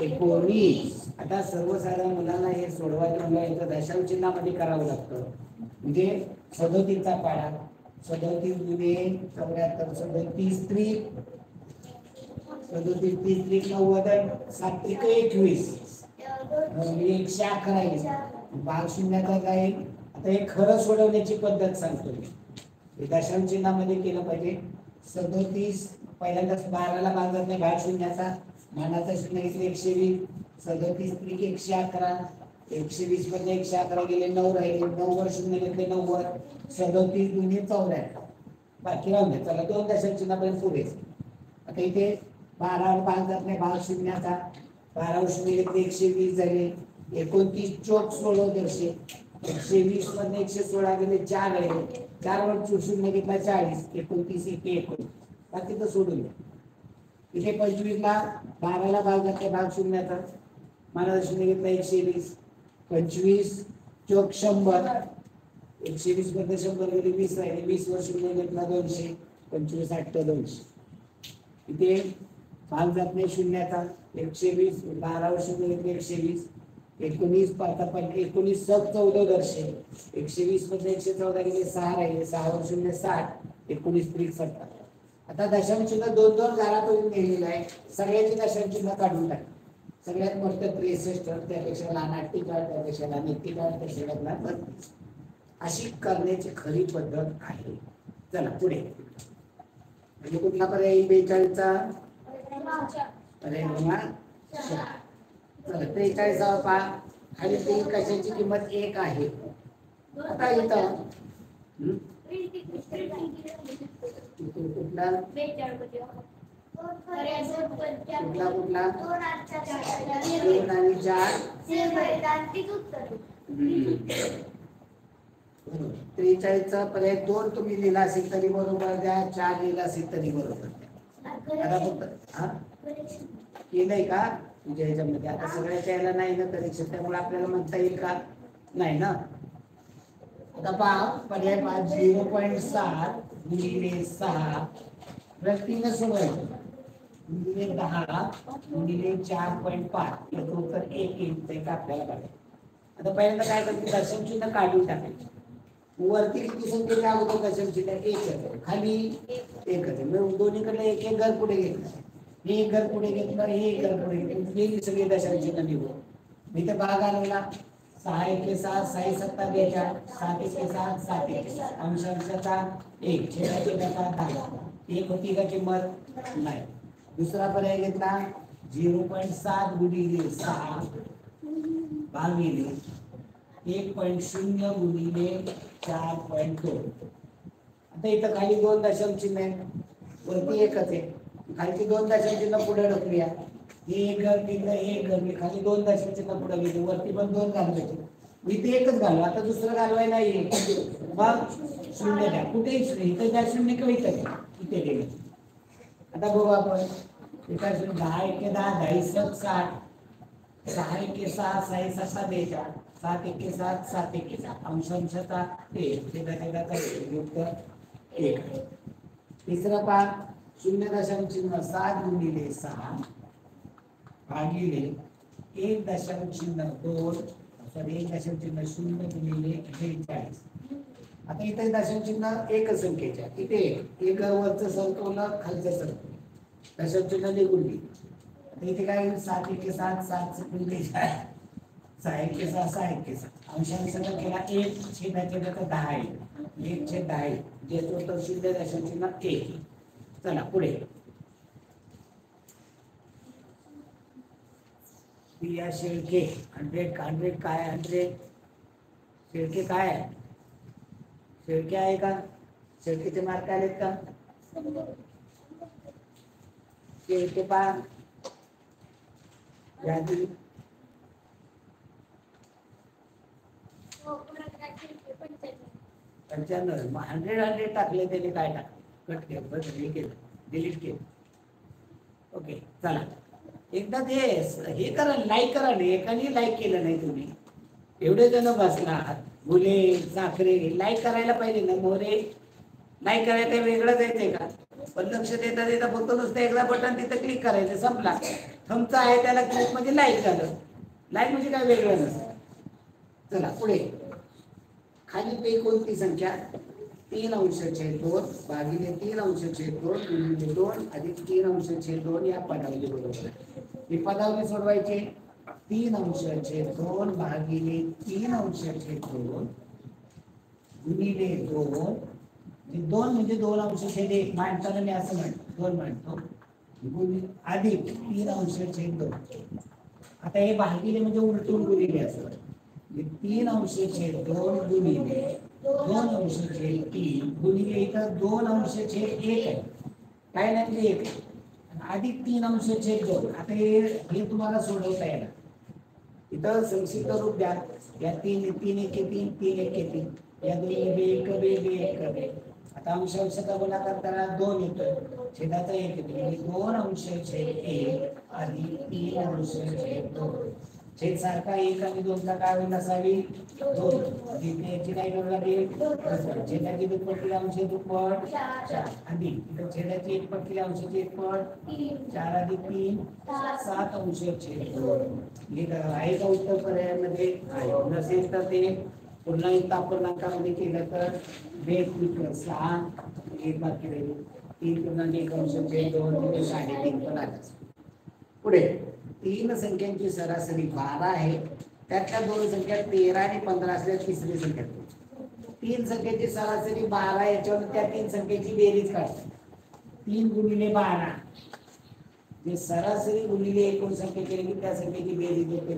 19 आता सर्वसाधारण मुलांना हे सोडवायचं म्हणजे याचं दशांश चिन्हामध्ये करावं लागतं म्हणजे 37 चा पाढा 37 गुणे 74 37 त्रिक 37 30 90 7 त्रिक 21 111 भाग शून्याचा जाईल. आता हे खरं सोडवण्याची पद्धत सांगतो मी. हे दशांश चिन्हामध्ये केलं पाहिजे. 37 पहिल्यांदाच 12ला भाग जात नाही, भाग शून्याचा मानाचा शून्य घेतले 120, 37 त्रिक 111, 120 मध्ये 111 गेले, 9 राहिले, 9 वर शून्य घेतले 90, 37 गुणिले 84, बाकी राहून द्या. चला 2 दशांश चिन्हापर्यंत पुरेच. आता इथे 12वर भाग जात नाही, भाग शून्याचा 12 वर शून्य घेतले 120 झाले, 29 चोक 16 दर्शे, 120 मध्ये 116 गेले, 4 राहिले, 4 वर शून्य घेतला 40, 29 1 19, बाकी तर सोडून द्या. इथे 25ला 12ला भाग जाते, भाग शून्याचा मला शून्य घेतला 120, 25 चोक 100, 120 मध्ये 100 गेले 20 राहिले, 20 वर शून्य घेतला 200, 25 8 200. इथे भाग जात नाही शून्याचा 120, 12 वर शून्य घेतले 120, 19 19 सब 14 दर्शे, 120 मध्ये 114 गेले 6 राहिले, 6 वर शून्य 60, 19 त्रिक 70. आता दशांश चिन्ह 2-2 घरातून गेलेलं आहे. सगळ्याची दशांश चिन्ह काढून टाक. सगळ्यात मोठं 63, त्यापेक्षा लहान 48, त्यापेक्षा लहान 41, त्यापेक्षा लहान 32. अशी करण्याची खरी पद्धत आहे. चला पुढे. म्हणजे कुठला पर्याय 42चा पर्याय. चला 43 पहा. खाली 3 कशाची किंमत 1 आहे. आता इथं कुठला कुठला 2 आणि 4 43चा पर्याय 2 तुम्ही लिहिला असेल तरी बरोबर द्या, 4 लिहिला असेल तरी बरोबर द्या. आता फक्त हा केलंय का तुझ्या ह्याच्यामध्ये? आता सगळ्याच्या यायला नाही ना कनेक्शन, त्यामुळे आपल्याला म्हणता येईल का? नाही ना. आता पहा पर्याय 0.7 गुणिले 6 3 सोडवायचं गुणिले 10 गुणिले 4.5 याचं उत्तर 1 येईल. ते का आपल्याला बघायचं. आता पहिल्यांदा काय करते, दशांश चिन्ह काढून टाकायचे. वरती किती संख्येच्या अगोदर दशांश चिन्ह 1 आहे, खाली 1 आहे. मग दोन्हीकडे 1 घर पुढे घेतलं, हे 1 घर पुढे घेतलं, हे 1 घर पुढे घेतलं, गेली सगळी दशांश चिन्ह निघून. मी तर भाग आलेला 6 1 6 6 7 42, 7 1 7 7 1 अंशांशाचा 1 छेदाचा 10. 1 होती का किंमत? नाही. दुसरा पर्याय घेतला 0.7 गुणिले 6 भागिले 1.0 गुणिले 4.2. आता इथं खाली 2 दशांश चिन्ह आहे, वरती 1च आहे. खालची 2 दशांश चिन्ह पुढे ढकलूया. हे 1 घर घेतलं, हे 1 घर घेतलं, खाली 2 दशांश चिन्ह पुढे घेतलं, वरती पण 2 घालवायचे. इथे 1च घालू, आता दुसरं घालवायला येईल. मग 0 द्या. कुठेही इथं द्या 0 किंवा इथं द्या, इथे गेलं. आता बघू आपण. एका 10 1 10 10 7 60, 6 1 6 6 7 42, 7 1 7 7 1 7 अंशांशाचा 1 छेदाचा 1. तिसरा पाठ 0.7 गुणिले 6 भागिले 1.2 सॉरी 1.0 गुणिले 43. आता इथे दशांश चिन्ह एकच संख्येच्या, इथे 1 वरचं संकवलं, खालचं संकवलं, दशांश चिन्ह निघून गेली. आता इथे काय होईल, 7 1 7 7 गुणिले 4, 6 1 6 6 1 6 अंशांशाचा केला 1 छेदाचे 10 आहे, 1/10 आहे, ज्याचं उत्तर 0.1. चला पुढे. प्रिया शेळके 100 काय 100 शेळके काय आहे? शेळके आहे का? शेळकेचे मार्क आलेत का? शेळके पा यादी 95. 100 टाकले त्याने काय टाकले? कट केलं, बस हे केलं, डिलीट केलं. ओके चला एकदा ते हे करा, लाईक करा. नाही एकाने लाईक केलं नाही तुम्ही, एवढे जण बसलात, मुले साखरे लाईक करायला पाहिजे ना. मोरे लाईक करायला काही वेगळंच येते का? पण लक्ष देता देता फक्त नुसतं एकदा बटन तिथं क्लिक करायचं, संपला. थंबचा आहे त्याला क्लिक म्हणजे लाईक झालं. लाईक म्हणजे काय वेगळं नसतं. चला पुढे. खाली पे कोणती संख्या? 3/2 भागिले 3/2 गुणिले 2 अधिक 3/2 या पदावली बरोबर. ही पदावली सोडवायची. 3/2 भागिले 3/2 गुणिले 2 2 म्हणजे 2/1 मांडताना मी असं म्हणतो 2 मांडतो अधिक 3/2. आता हे भागिले म्हणजे उलटून गुणिले असं 3/2 गुणिले 2/3 गुणिले इथं 2/1 आहे काय नाही 1 अधिक 3/2. आता हे तुम्हाला सोडवता येणार इथं संक्षिप्त रूप द्या या 3 3 1 3 3 1 3 या दोन्ही बे आता अंशांशाचा गुणाकार करा 2 येतो छेदाचा 1 येतो म्हणजे 2/1 अधिक 3/2 छेद सारखा 1 आणि 2 चा काय होईल असावी 2 इथे याची काय करू लागेल छेदाची दुप्पट अंश दुप्पट 4 अधिक इथे छेदाची 1 पट केली अंशाची 1 पट 4 अधिक 3 7/2 हे करा आहे का उत्तर पर्यायामध्ये आहे नसेल तर ते पुन्हा एक अपूर्णांकामध्ये केलं तर बेस 6 1 बाकी राहील 3.1/2 म्हणजे 3.5 पण आलं. पुढे 3 संख्यांची सरासरी 12 आहे त्यातल्या 2 संख्या 13 आणि 15 असल्या तिसरी संख्या 3 संख्येची सरासरी 12 याच्यावर त्या 3 संख्येची बेरीज काढतात 3 गुणिले 12 जे सरासरी गुणिले एकूण संख्या केली त्या संख्येची बेरीज होते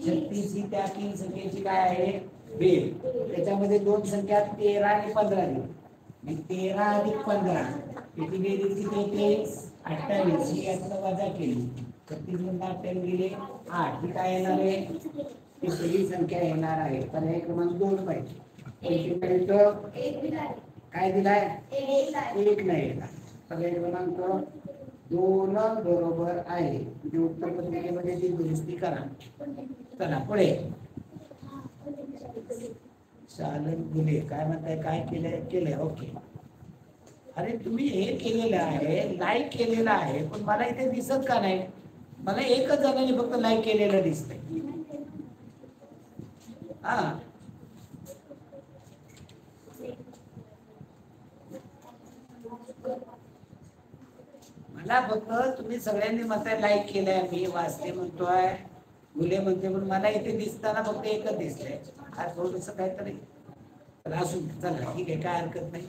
36 ही त्या 3 संख्येची काय आहे बेरीज. त्याच्यामध्ये 2 संख्या 13 आणि 15 दिली 13 अधिक 15 याची बेरीज किती होते 28 ही यातनं वजा केली 36 मधून 28 गेले 8 ही काय येणार आहे तिसरी संख्या येणार आहे. पर्याय क्रमांक 2 पाहिजे काय दिलाय 1 नाही येणार. पर्याय क्रमांक 2 बरोबर आहे म्हणजे उत्तर पत्रिकेमध्ये ती दुरुस्ती करा. चला पुढे चालन गुन्हे काय म्हणताय काय केलंय ओके. अरे तुम्ही हे केलेलं आहे लाईक केलेलं आहे पण मला इथे दिसत का नाही मला एकच जणांनी फक्त लाईक केलेलं दिसतंय. हा मला फक्त तुम्ही सगळ्यांनी म्हणताय लाईक केलंय मी वाचते म्हणतोय मुले म्हणते पण मला इथे दिसताना फक्त एकच दिसतंय. हा थोडस काहीतरी असू चला ठीक आहे काय हरकत नाही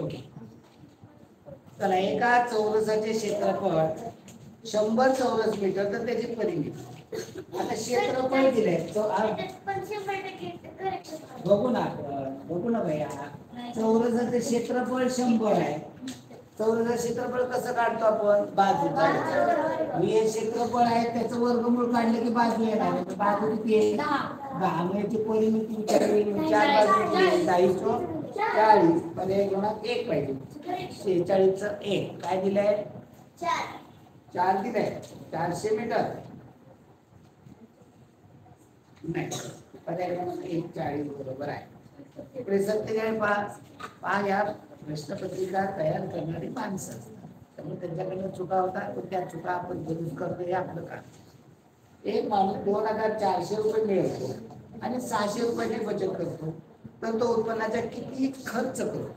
ओके. चला एका चौरसाचे क्षेत्रफळ 100 चौरस मीटर तर त्याची परिमिती आता क्षेत्रफळ दिलंय बघू ना भैया चौरसाचे क्षेत्रफळ 100 आहे. चौरसाचे क्षेत्रफळ कसं काढतो आपण बाजू हे क्षेत्रफळ आहे त्याचं वर्गमूळ काढलं की बाजू येणार बाजू किती आहे 10 म्हणजे परिमिती 4 बाजू 40 पर्याय क्रमांक 1 पाहिजे 46 च 1 काय दिलंय 4 दिलंय 400 मीटर नाही पर्याय क्रमांक 1 40 बरोबर आहे. पुढे सत्य पहा या प्रश्नपत्रिका तयार करणारी माणसं असतात त्यामुळे त्यांच्याकडनं चुका होतात पण त्या चुका आपण दुरुस्त करतो हे आपलं काम. एक माणूस 2400 रुपये मिळवतो आणि 600 रुपयाची बचत करतो तर तो उत्पन्नाचा किती खर्च करतो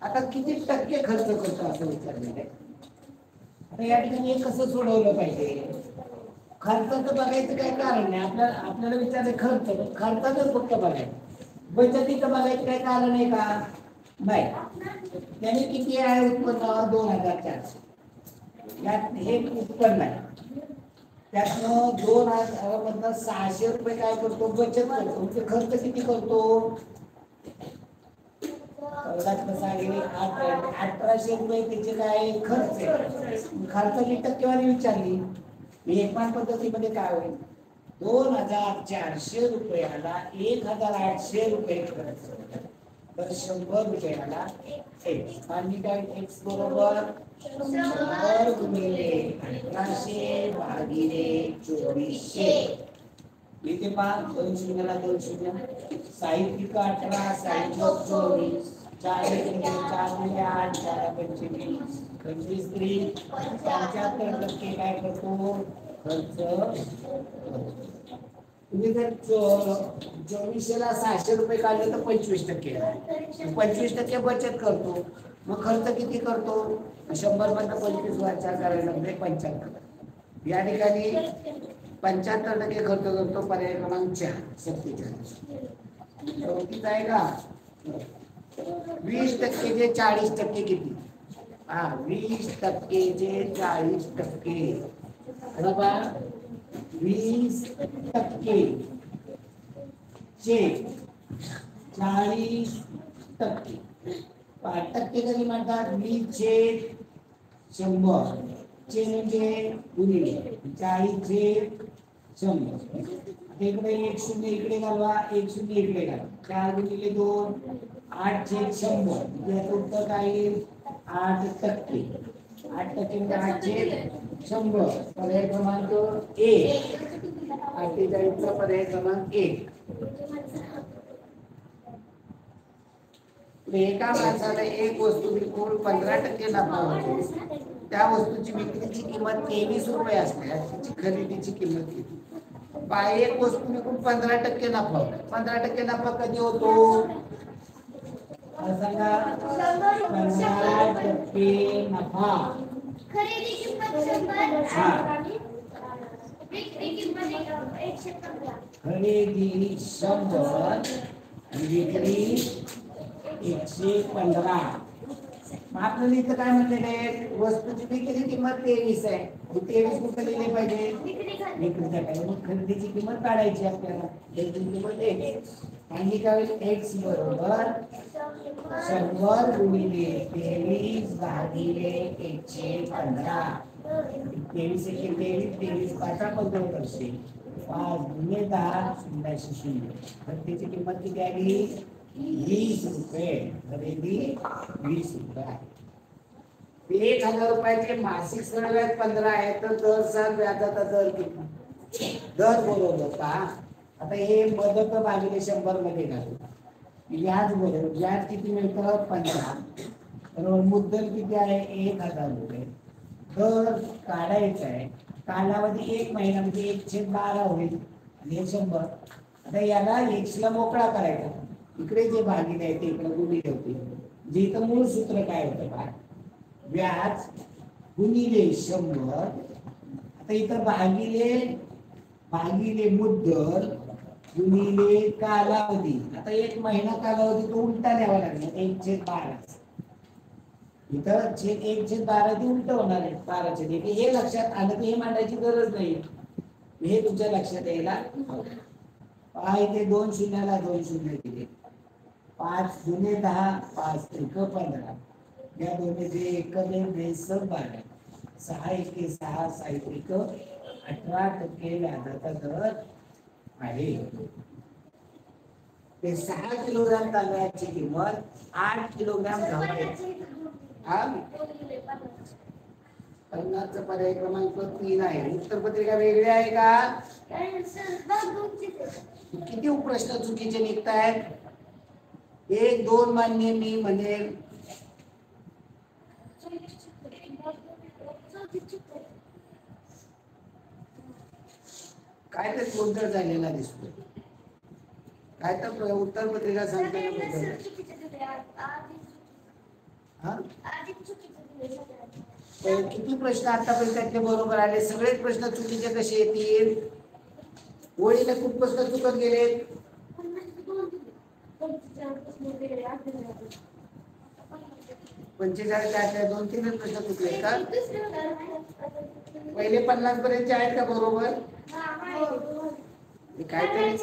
आता किती टक्के खर्च करतो असं विचारलेलं आहे. आता या ठिकाणी हे कसं सोडवलं पाहिजे खर्चाचं बघायचं काही कारण नाही आपल्याला विचारलं खर्चाचं फक्त बघायचं बचतीचं बघायचं काही कारण आहे का नाही. त्याने किती आहे उत्पन्न 2400 यात हे उत्पन्न आहे त्यातनं 2000 मधनं 600 रुपये काय करतो बचत करतो म्हणजे खर्च किती करतो 1800 रुपये त्याचे काय खर्च आहे. खर्चाची टक्केवारी विचारली मी एकमान पद्धतीमध्ये काय होईल 2400 रुपयाला 1800 रुपये खर्च तर 100 रुपयाला x आणि काय x बरोबर 100 गुणिले 1800 भागिले 2400 इथे पहा 2 शून्याला 2 शून्य साहित्यिक 18 साहित्य 24 4 गुणिले 8 4 25 25 75% काय करतो खर्च तुम्ही जर 2400 ला 600 रुपये काढले तर 25% बचत करतो मग खर्च किती करतो 100 मधनं 25 वरचा करायला म्हणजे 75 या ठिकाणी 75% खर्च करतो पर्याय क्रमांक 4 47. चौथीच आहे का? 20% चे 40% किती? 20% चे 40%. बरोबर 20% चे 40%. 5% कधी म्हणतात? 20/100 चे म्हणजे गुणिले 40/100. इकडे 1 0 इकडे घालवा, 1 0 इकडे घालवा. 4 गुणिले 2 8/100. याचं उत्तर काय येईल? 8%. 8% म्हणजे 8/100. पर्याय क्रमांक 1. 48चा पर्याय क्रमांक 1. एका माणसाला एक वस्तू विकून 15% नफा होतो. त्या वस्तूची विक्रीची किंमत 23 रुपये असते. त्याची खरेदीची किंमत किती? एक वस्तू विकून 15% नफा होतो. 15% नफा कधी होतो? सांगा. 15% नफा. खरेदी किंमत 100. विक्री किंमत 115. खरेदी 100 आणि विक्री 115. आपल्याला इथं काय म्हटलेलं आहे? वस्तूची विक्री किंमत 23 आहे. 23 कुठे लिहिले पाहिजे? विक्रीसाठी. मग खरेदीची किंमत काढायची आपल्याला. याची किंमत x. आणि काय होईल? x बरोबर 100 गुणिले 23 भागिले 115. 23 एके 23, 23 पाचा 15 वर्षे. 5 गुणिले 10 0. खरेदीची किंमत किती आली? 20 रुपये. खरेदी 20 रुपये आहे. 1000 रुपयाचे मासिक सरळ व्याज 15 आहे, तर दर साल व्याजाचा दर किती? दर बरोबर पहा. आता हे मदत भागिले 100 मध्ये घालू. व्याज बरोबर व्याज किती मिळतं? 15. बरोबर मुद्दल किती आहे? 1000 रुपये. दर काढायचा आहे. कालावधी 1 महिना म्हणजे 1/12 होईल आणि 100. आता याला x ला मोकळा करायचा. इकडे जे भागिले आहे ते इकडे गुणिले होते. जे इथं मूळ सूत्र काय होतं पहा? व्याज गुणिले 100. आता इथं भागिले मुद्दल गुणिले कालावधी. आता 1 महिना कालावधी तो उलटा द्यावा लागेल. 1/12. इथं 1/12 ते उलट होणार आहे. 12 हे लक्षात आलं की हे मांडायची गरज नाही. हे तुमच्या लक्षात यायला पहा. इथे 2 शून्याला 2 शून्य दिले. 5 गुणे 10 5 त्रिक 15. या दोन्हीचे एकने 12. 6 एके 6 6 त्रिक 18% व्याजाचा दर आहे. ते 6 किलोग्राम तांदळाची किंमत 8 किलोग्राम गव्हाची. पन्नासचा पर्याय क्रमांक 3 आहे. उत्तर पत्रिका वेगळी आहे का? किती प्रश्न चुकीचे निघत आहेत? 1 2 मान्य मी म्हणेल. काय तर गोंधळ झालेला दिसतो. काय तर उत्तर पत्रिका सांगताना किती प्रश्न आतापर्यंत त्यातले बरोबर आले? सगळेच प्रश्न चुकीचे कसे येतील? ओळीला खूप प्रश्न चुकत गेले. 45 त्यातले 2-3 प्रश्न चुकले का? पहिले 50 पर्यंत आहेत का बरोबर? काहीतरी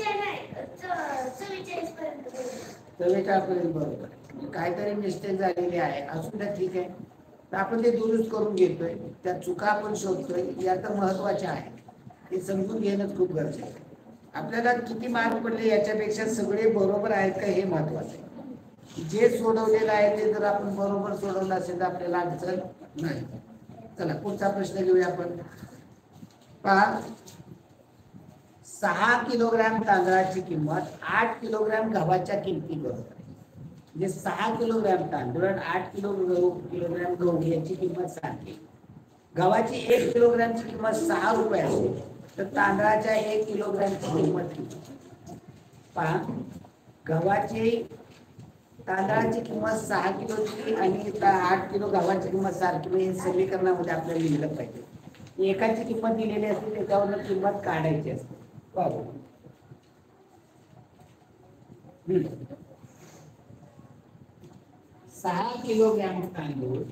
44 पर्यंत बरोबर. काहीतरी मिस्टेक झालेली आहे. असून त्या ठीक आहे. तर आपण ते दुरुस्त करून घेतोय. त्या चुका आपण शोधतोय. या तर महत्वाच्या आहे. ते समजून घेणं खूप गरजेचं आहे. आपल्याला किती मार्क पडले याच्यापेक्षा सगळे बरोबर आहेत का हे महत्वाचं आहे. जे सोडवलेलं आहे ते जर आपण बरोबर सोडवलं असेल तर आपल्याला अडचण नाही. चला पुढचा प्रश्न घेऊया आपण. पहा 6 किलोग्राम तांदळाची किंमत 8 किलोग्राम गव्हाच्या किमती बरोबर आहे. म्हणजे 6 किलोग्राम तांदूळ 8 किलोग्राम गहू याची किंमत सांगते. गव्हाची 1 किलोग्रामची किंमत 6 रुपये असेल तर तांदळाच्या 1 किलोग्रामची किंमत किती? पहा गव्हाची तांदळाची किंमत 6 किलोची आणि 8 किलो गव्हाची किंमत 7 किलो. हे समीकरणामध्ये आपल्याला लिहिलं पाहिजे. एकाची किंमत दिलेली असते त्याच्यावर किंमत काढायची असते. बरोबर. 6 किलोग्रॅम तांदूळ,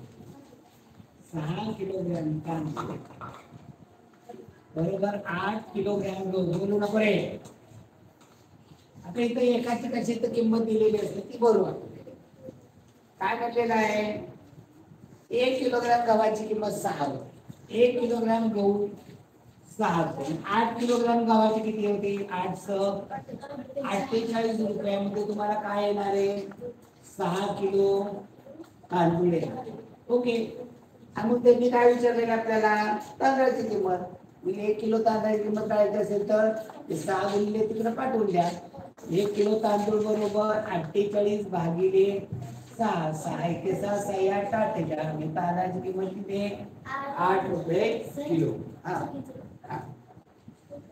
6 किलोग्रॅम तांदूळ बरोबर 8 किलोग्रॅम गहू. बोलू नको रे. आता इथं एकाची कशी तर किंमत दिलेली असते ती बरोबर. काय म्हटलेलं आहे? 1 किलोग्रॅम गव्हाची किंमत 6 रुपये, 1 किलोग्रॅम गहू 6 रुपये. 8 किलोग्रॅम गव्हाची किती होती? 8 × 48 रुपयामध्ये तुम्हाला काय येणार आहे? 6 किलो तांदूळ येणार. ओके. आणि मग त्यांनी काय विचारलेलं आपल्याला? तांदळाची किंमत. मी 1 किलो तांदळाची किंमत काढायची असेल तर 6 गुणिले तिकडे पाठवून द्या. 1 किलो तांदूळ बरोबर 48 भागिले 6, 6 एके 6, 6 8 48. मी तांदळाची किंमत किती? 8 रुपये किलो. हा.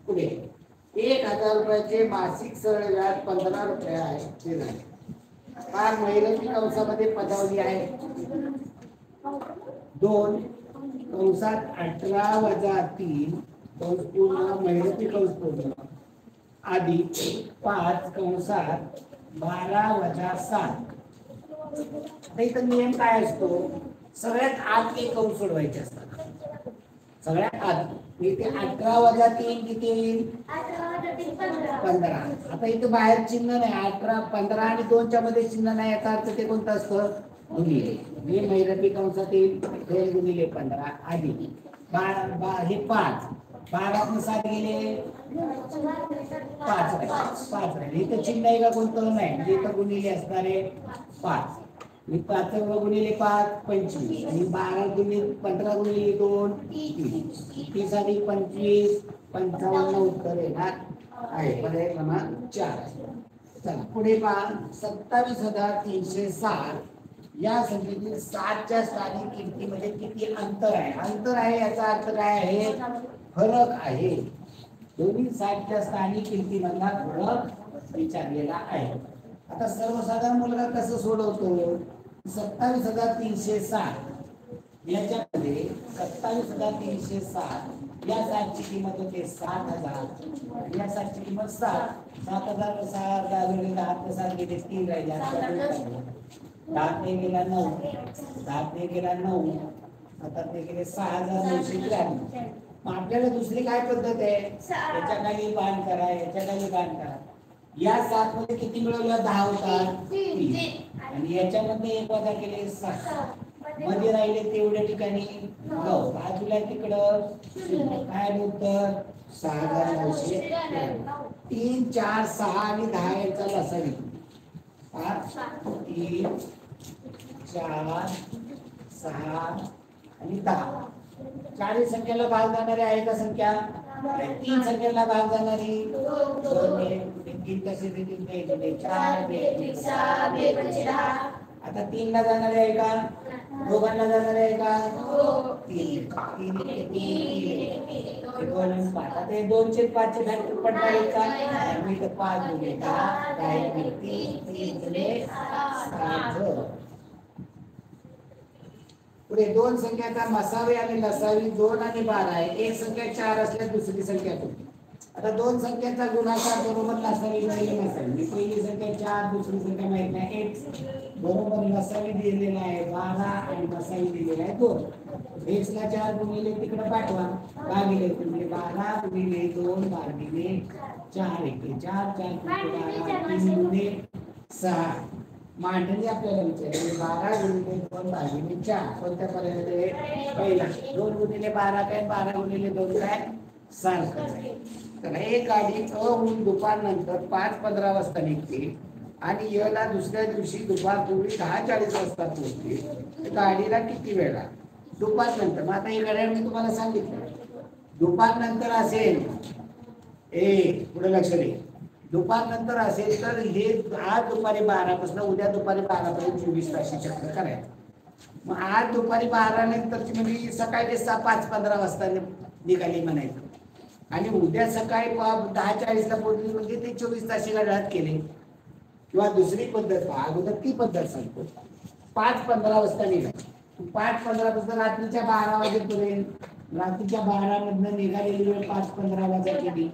पुढे 1000 रुपयाचे मासिक सरळ व्याज 15 रुपये आहे. ते झाले. फार महिन्याची कंसामध्ये पदावली आहे. 2 कंसात 18 वजा 3 कंस पूर्ण महिन्याची कंस पूर्ण अधिक 5 कंसात 12 वजा 7. आता इथं नियम काय असतो? सगळ्यात आत एक कंस सोडवायचे असतात. सगळ्यात आत इथे 18 वजा 3 किती येईल? 15. आता इथं बाहेर चिन्ह नाही. 18 15 आणि 2 च्या मध्ये चिन्ह नाही. याचा अर्थ ते कोणतं असतं? गुणिले. हे महिरपी कंसात येईल 2 गुणिले 15 अधिक हे 5. 12 7 गेले 5 राहिले. इथं चिन्ह आहे का कोणतं? नाही. म्हणजे इथं गुणिले असणारे 5. 5 गुणिले 5 25 आणि 12 गुणिले 15 गुणिले 2 30 अधिक 25 55 उत्तर येणार आहे. पर्याय क्रमांक 4. चला पुढे पहा. 27,360 या संख्येतील 7च्या स्थानिक किमतीमध्ये किती अंतर आहे? अंतर आहे याचा अर्थ काय आहे? फरक आहे. दोन्ही 7च्या स्थानिक किमतीमधला फरक विचारलेला आहे. आता सर्वसाधारण मुलगा कसं सोडवतो? 27,360 याच्यामध्ये 27,360 या 7ची किंमत होते 7,000. या 7ची किंमत 7. 7,000 6,000 गुणिले 10 7 गेले 3 राहिले. 10 ने गेला 9, 10 ने गेला 9, 7 ने गेले 6,993. मग आपल्याला दुसरी काय पद्धत आहे? याच्या खाली बाण करा, याच्या खाली बाण करा. या 7 मध्ये किती मिळवलं? 10 होतात. आणि याच्यामध्ये 1 वजा केले 6. मध्ये राहिले तेवढ्या ठिकाणी 9. बाजूला तिकडं काय उत्तर? 6,993. 3 4 6 आणि 10 याचा लसावी 3 4 6 आणि 10. 4 संख्येला भाग जाणारी आहे का संख्या? 3 संख्येला भाग जाणारी 2 3 कसे देतील? 4 आता 3 ला जाणारे आहे का? दोघांना जाणारे आहे का? 3 आता ते 2 चे 5 चे फॅक्टर पडणार आहे का? मी तर 5 गुणिले 10 3 3 7. पुढे 2 संख्याचा मसावी आणि लसावी 2 आणि 12 आहे. एक संख्या 4 असल्यास दुसरी संख्या कुठली? आता 2 संख्याचा गुणाकार बरोबर लसावी गुणिले मसावी. पहिली संख्या 4, दुसरी संख्या माहित नाही 8 बरोबर लसावी दिलेला आहे 12 आणि मसावी दिलेला आहे 2. x ला 4 गुणिले तिकडे पाठवा भागिले 12 गुणिले 2 भागिले 4 एके 4 4 3 गुणिले 6. मांडणी आपल्याला विचारली 12 गुणिले 2 भागिले 4 कोणत्या पर्यंत? पहिला 2 गुणिले 12 काय? 12 गुणिले 2 काय? सारखं आहे. तर एक गाडी अहून दुपारनंतर 5:15 वाजता निघते आणि ला दुसऱ्या दिवशी दुपारपूर्वी 10:40 वाजता पोहोचते. गाडीला किती वेळ लागतो? दुपारनंतर. मग आता हे घड्याळ मी तुम्हाला सांगितलं दुपारनंतर असेल पुढे लक्ष दे. दुपारनंतर असेल तर हे आज दुपारी 12 पासून उद्या दुपारी 12 पर्यंत 24 ताशी चक्र करायचं. मग आज दुपारी 12 नंतरची म्हणजे सकाळी 5:15 वाजता निघाली म्हणायचं आणि उद्या सकाळी 10:40 ला पोहोचली म्हणजे ते 24 ताशी घड्याळात केले. किंवा दुसरी पद्धत अगोदर ती पद्धत सांगतो. 5:15 वाजता निघाली. 5:15 पासून रात्रीच्या 12 वाजेपर्यंत रात्रीच्या 12 मधनं निघालेली वेळ 5:15 वाजा केली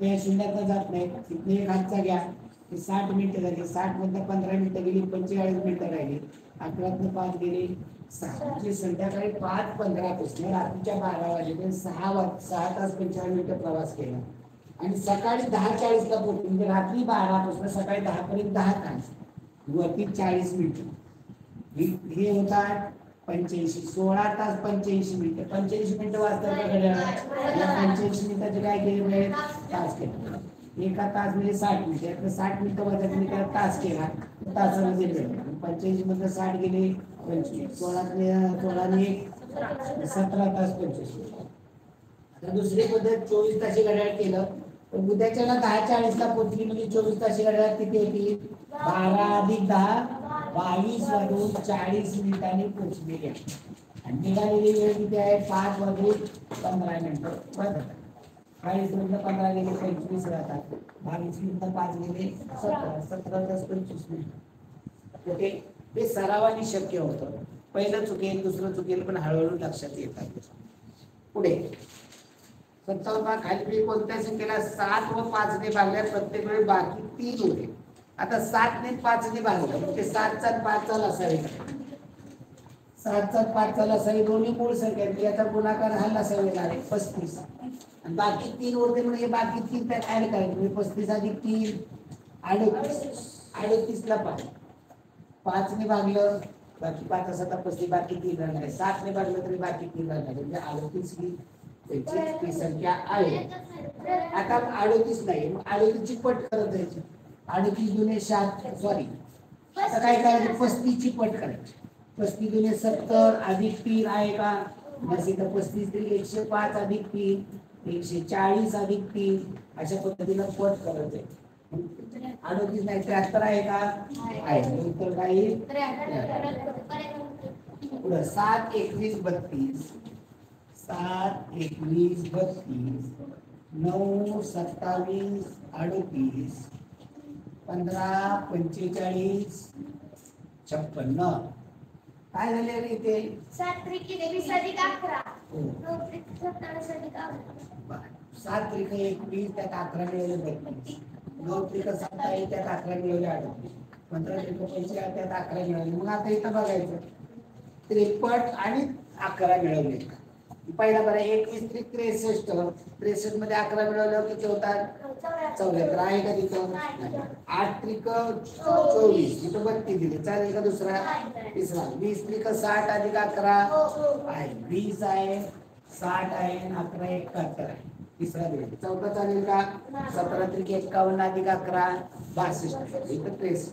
ते शून्यात जात नाही. तिथे एक हातचा घ्या 60 मिनिटं झाली. 60 मधनं 15 मिनिटं गेली 45 मिनिटं राहिली. 11तनं 5 गेली 6 म्हणजे संध्याकाळी 5:15 पासून रात्रीच्या 12 वाजेपर्यंत 6 तास 45 मिनिटं प्रवास केला. आणि सकाळी 10:40 ला पोहोचलो. म्हणजे रात्री 12 पासून सकाळी 10 पर्यंत 10 तास वरती 40 मिनिटं. हे होतात 85. 16 तास 85 मिनिटं. 85 मिनिटं वाजतात का घड्याळात? 85 मिनिटाचे काय केले वेळ तास केला. एका तास म्हणजे 60 मिनिटं. यातलं 60 मिनिटं वाजता तुम्ही त्याला तास केला तासामध्ये वेळ. 85 मधनं 60 गेले 25. 16ने 17 तास 25 मिनिटं. आता दुसरी पद्धत 24 ताशी घड्याळ केलं तर उद्याच्याला 10:40 ला पोहोचली म्हणजे 24 ताशी घड्याळ किती होती? 12 अधिक 10 22 वाजून 40 मिनिटांनी पोहोचलेली आहे. आणि निघालेली वेळ किती आहे? 5 वाजून 15 मिनिटं. 40 मिनिटं 15 गेले 25 राहतात. 22 मिनिटं 5 गेले 17 तास 25 मिनिटं. ओके, ते सरावाने शक्य होतं. पहिलं चुकेल दुसरं चुकेल पण हळूहळू लक्षात येतात. पुढे 57 खाली कोणत्या संख्येला 7 व 5 ने भागल्या प्रत्येक वेळी बाकी 3 होते. आता 7 ने 5 ने भागलं म्हणजे 7चा 5चा लसावी. 7चा 5चा लसावी दोन्ही मूळ संख्या आहेत. याचा गुणाकार हा लसावी येणार आहे 35. आणि बाकी 3 उरते म्हणजे बाकी 3 त्यात ऍड करायचे म्हणजे 35 अधिक 3 38. 38 ला 5 ने भागलं बाकी 5 असता 35 बाकी 3 राहणार आहे. 7 ने भागलं तरी बाकी 3 राहणार आहे. म्हणजे 38 ही ती संख्या आहे. आता 38 नाही मग 38 ची पट करत जायची. 38 दुने 7 सॉरी आता काय करायचं 35 ची पट करायची. 35 दुने 70 अधिक 3 आहे का? नसेल तर 35 तरी 105 अधिक 3 140 अधिक 3 अशा पद्धतीनं पट करत जायचं. 38 नाही 73 आहे का? आहे. उत्तर काही पुढं 7 21 32 7 21 32 9 27 38 15 45 56. काय झाले रे इथे? 7 त्रिक 20 अधिक 11 9 त्रिक 27 अधिक 11. 7 त्रिक 21 त्यात 11 मिळवले 32. 9 त्रिक 27 त्यात 11 मिळवले 38. 15 त्रिक 45 त्यात 11 मिळवले. मग आता इथं बघायचं 53 आणि 11 मिळवले. पहिला बरं 21 त्रिक 63. 63 मध्ये 11 मिळवल्यावर किती होतात? 74 आहे का तिथं? 8 त्रिक 24 इथं 32 दिले. चालेल का दुसरा? तिसरा 20 त्रिक 60 अधिक 11 आहे 20 आहे 60 आहे 11 71 आहे. तिसरा दिला. चौथा चालेल का? 17 त्रिक 51 अधिक 11 62 इथं 63.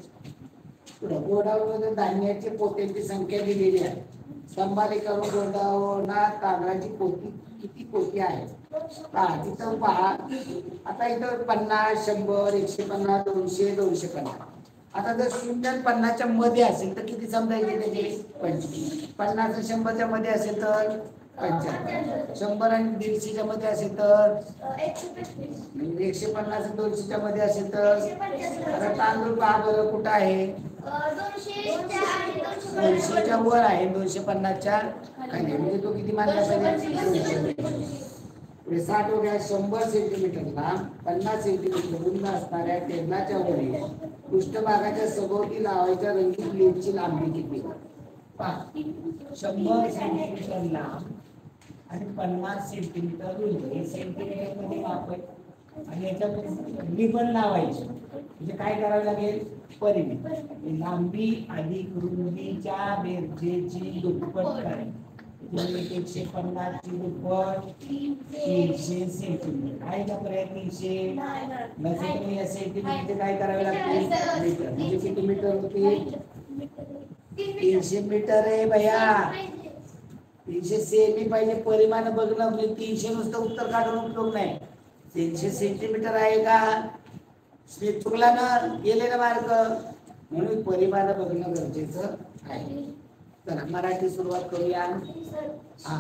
पुढे गोडाऊनमध्ये धान्याची पोत्यांची संख्या दिलेली आहे. स्तंभालेखावर गोडाऊनात तांदळाची पोती किती पोती आहे? तिथं पहा. आता इथं 50 100 150 200 250. आता जर 0 आणि 50च्या मध्ये असेल तर किती समजायचे त्याचे? 25. 50 100च्या मध्ये असेल तर 75. 100 आणि 150च्या मध्ये असेल तर 150 200च्या मध्ये असेल तर आता तांदूळ पहा बरं कुठं आहे? 200च्या वर आहे 250च्या खाली म्हणजे तो किती मानला पाहिजे? 60 हो गया. 100 सेंटीमीटरला 50 सेंटीमीटर रुंद असणाऱ्या टेबलाच्या वरील पृष्ठभागाच्या सभोवती लावायच्या रंगीत लेपची लांबी किती? 100 सेंटीमीटर लांब आणि 50 सेंटीमीटर रुंद. हे सेंटीमीटर मध्ये माप आहे. आणि याच्यात रिबन लावायची म्हणजे काय करावं लागेल? परिमित. लांबी अधिक रुंदीच्या बेरजेची दुप्पट करायची. 150 ची दुप्पट 300 सेंटीमीटर आहे का? पर्याय 300 नसेल या सेंटीमीटरचे काय करावे लागतील? मीटर. म्हणजे किती मीटर होती? 300 मीटर आहे भैया. 300 सेमी पाहिजे. परिमाण बघणं म्हणजे 300 नुसतं उत्तर काढून उपयोग नाही. 300 सेंटीमीटर आहे का? चुकला ना गेले ना मार्क. म्हणून परिमाण बघणं गरजेचं आहे. चला मराठी सुरुवात करूया. हा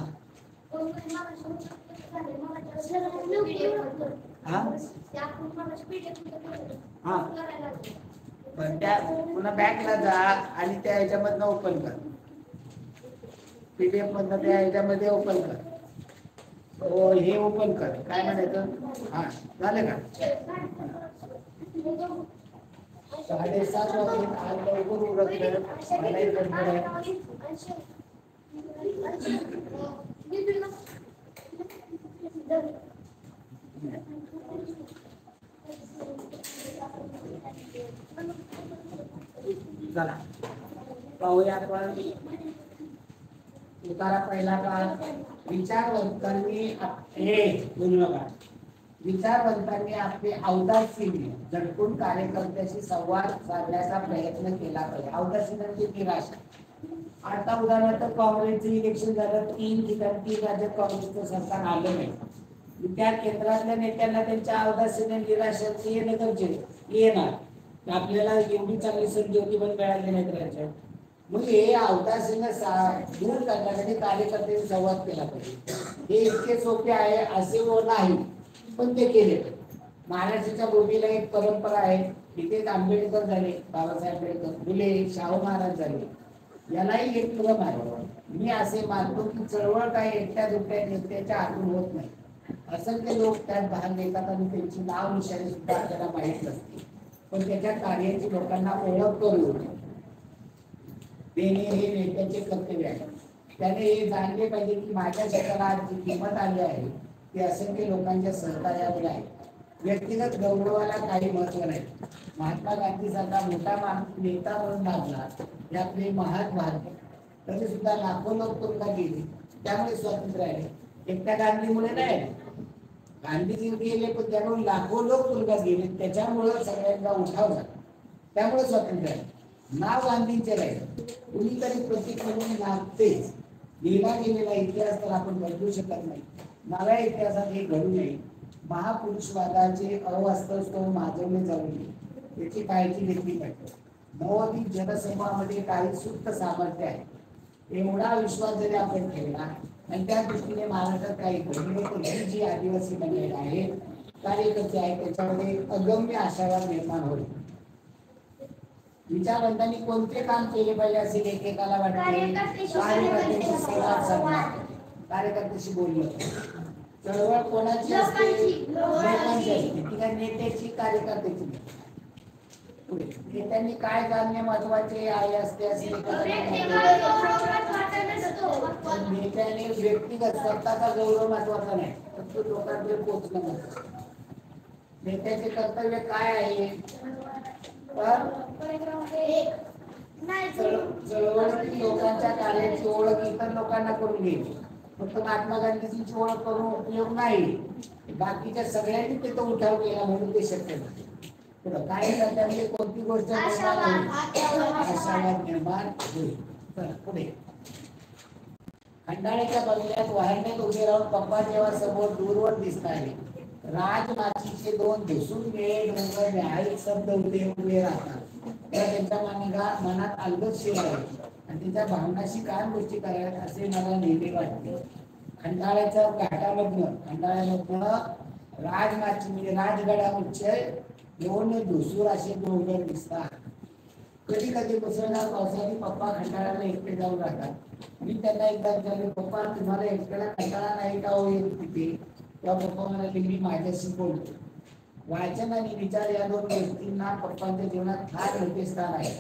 हा पण त्या पुन्हा बॅकला जा आणि त्या ह्याच्यामधनं ओपन कर. PDF मधनं त्या ह्याच्यामध्ये ओपन कर. हो हे ओपन कर, काय म्हणायचं? हा झालं का? 7:30 वाजले, आज लवकर उरकलं, मलाही गडबड आहे. चला पाहूया आपण उतारा पहिला का. विचारवंतांनी हे बोलू नका. विचारवंतांनी आपले औदासीन्य झटकून कार्यकर्त्याशी संवाद साधण्याचा प्रयत्न केला पाहिजे. औदासीन्य म्हणजे निराशा. आता उदाहरणार्थ काँग्रेसचं इलेक्शन झालं, 3 ठिकाणी 3 राज्यात काँग्रेसचं सरकार आलं नाही. त्या केंद्रातल्या नेत्यांना त्यांच्या औदासीन्य निराशाची येणं गरजेचं येणार. आपल्याला एवढी चांगली संधी होती पण मिळाली नाही राज्यात. मग हे अवकाशाने दूर करण्यासाठी कार्यकर्त्यांनी संवाद केला पाहिजे. हे इतके सोपे आहे असे नाही, पण ते केले. महाराष्ट्राच्या भूमीला एक परंपरा आहे. इथेच आंबेडकर झाले, बाबासाहेब आंबेडकर, फुले, शाहू महाराज झाले. यालाही एक क्रम आहे. मी असे मानतो की चळवळ काही एकट्या दुसऱ्या नेत्याच्या हातून होत नाही. असंख्य लोक त्यात भाग घेतात आणि त्यांची नाव निशाणी सुद्धा आपल्याला माहीत नसते, पण त्याच्या कार्याची लोकांना ओळख करून देणे हे नेत्याचे कर्तव्य आहे. त्याने हे जाणले पाहिजे की माझ्या क्षेत्राला आज जी किंमत आली आहे ती असंख्य लोकांच्या सहकार्यामुळे आहे. व्यक्तिगत गौरवाला काही महत्व नाही. महात्मा गांधी सारखा मोठा नेता म्हणून लाभला हे आपले महान भारत. तरी सुद्धा लाखो लोक तुरुंगात गेले, त्यामुळे स्वातंत्र्य आहे. एकट्या गांधीमुळे नाही, गांधीजी गेले पण त्यामुळे लाखो लोक तुरुंगात गेले, त्याच्यामुळे सगळ्यांचा उठाव झाला, त्यामुळे स्वातंत्र्य आहे. नाव गांधींचे राहील, कुणीतरी प्रतीक म्हणून लागतेच. लिहिला गेलेला इतिहास तर आपण बदलू शकत नाही. नव्या इतिहासात हे घडू नये. महापुरुषवादाचे अवास्तव माजवले जाऊ नये याची काळजी घेतली पाहिजे. नवोदित जनसमूहामध्ये काही सुप्त सामर्थ्य आहे. एवढा विश्वास जरी आपण ठेवला आणि त्या दृष्टीने महाराष्ट्रात काही घडले तर ही जी आदिवासी मंडळी आहे, कार्यकर्ते आहेत, त्याच्यामध्ये अगम्य आशावाद निर्माण होईल. विचारवंतांनी कोणते काम केले पाहिजे असे एकेकाला वाटते. कार्यकर्त्यांशी संवाद साधला, कार्यकर्त्याशी बोललं. चळवळ कोणाची असते? लोकांची असते. ती काय नेत्याची, कार्यकर्त्याची. नेत्यांनी काय जाणणे महत्वाचे आहे असते असे नेत्याने व्यक्तिगत स्वतःचा गौरव महत्वाचा नाही, फक्त लोकांकडे पोहोचणं महत्वाचं. नेत्याचे कर्तव्य काय आहे? चळवळीतील लोकांच्या कार्याची ओळख इतर लोकांना करून घ्यायची. फक्त महात्मा गांधीजींची ओळख करून उपयोग नाही, बाकीच्या सगळ्यांनी तिथं उठाव केला म्हणून ते शक्य नाही. काय त्यामध्ये कोणती गोष्ट आशावाद निर्माण होईल. पुढे खंडाळ्याच्या बंगल्यात वाहण्यात उभे राहून पप्पा जेव्हा समोर दूरवर दिसताय, राजमाचीचे 2 दिसून मिळे डोंगर न्याहाळी शब्द उभे राहतात. त्यांच्या मनात अलगद शिर आहे आणि त्यांच्या भावनाशी काय गोष्टी कराव्यात असे मला नेहमी वाटते. खंडाळ्याच्या खंडाळ्यामधनं राजमाची म्हणजे राजगडावरचे 2 धुसूर असे डोंगर दिसतात. कधी कधी मुसळधार पावसाने पप्पा खंडाळ्याला एकटे जाऊन राहतात. मी त्यांना एकदा विचारले, पप्पा तुम्हाला एकट्याला कंटाळा नाही का हो येत तिथे? तेव्हा पप्पा म्हणाले, मी माझ्याशी बोलतो. वाचन आणि विचार या 2 गोष्टींना पप्पांच्या जीवनात फार मोठे स्थान आहे.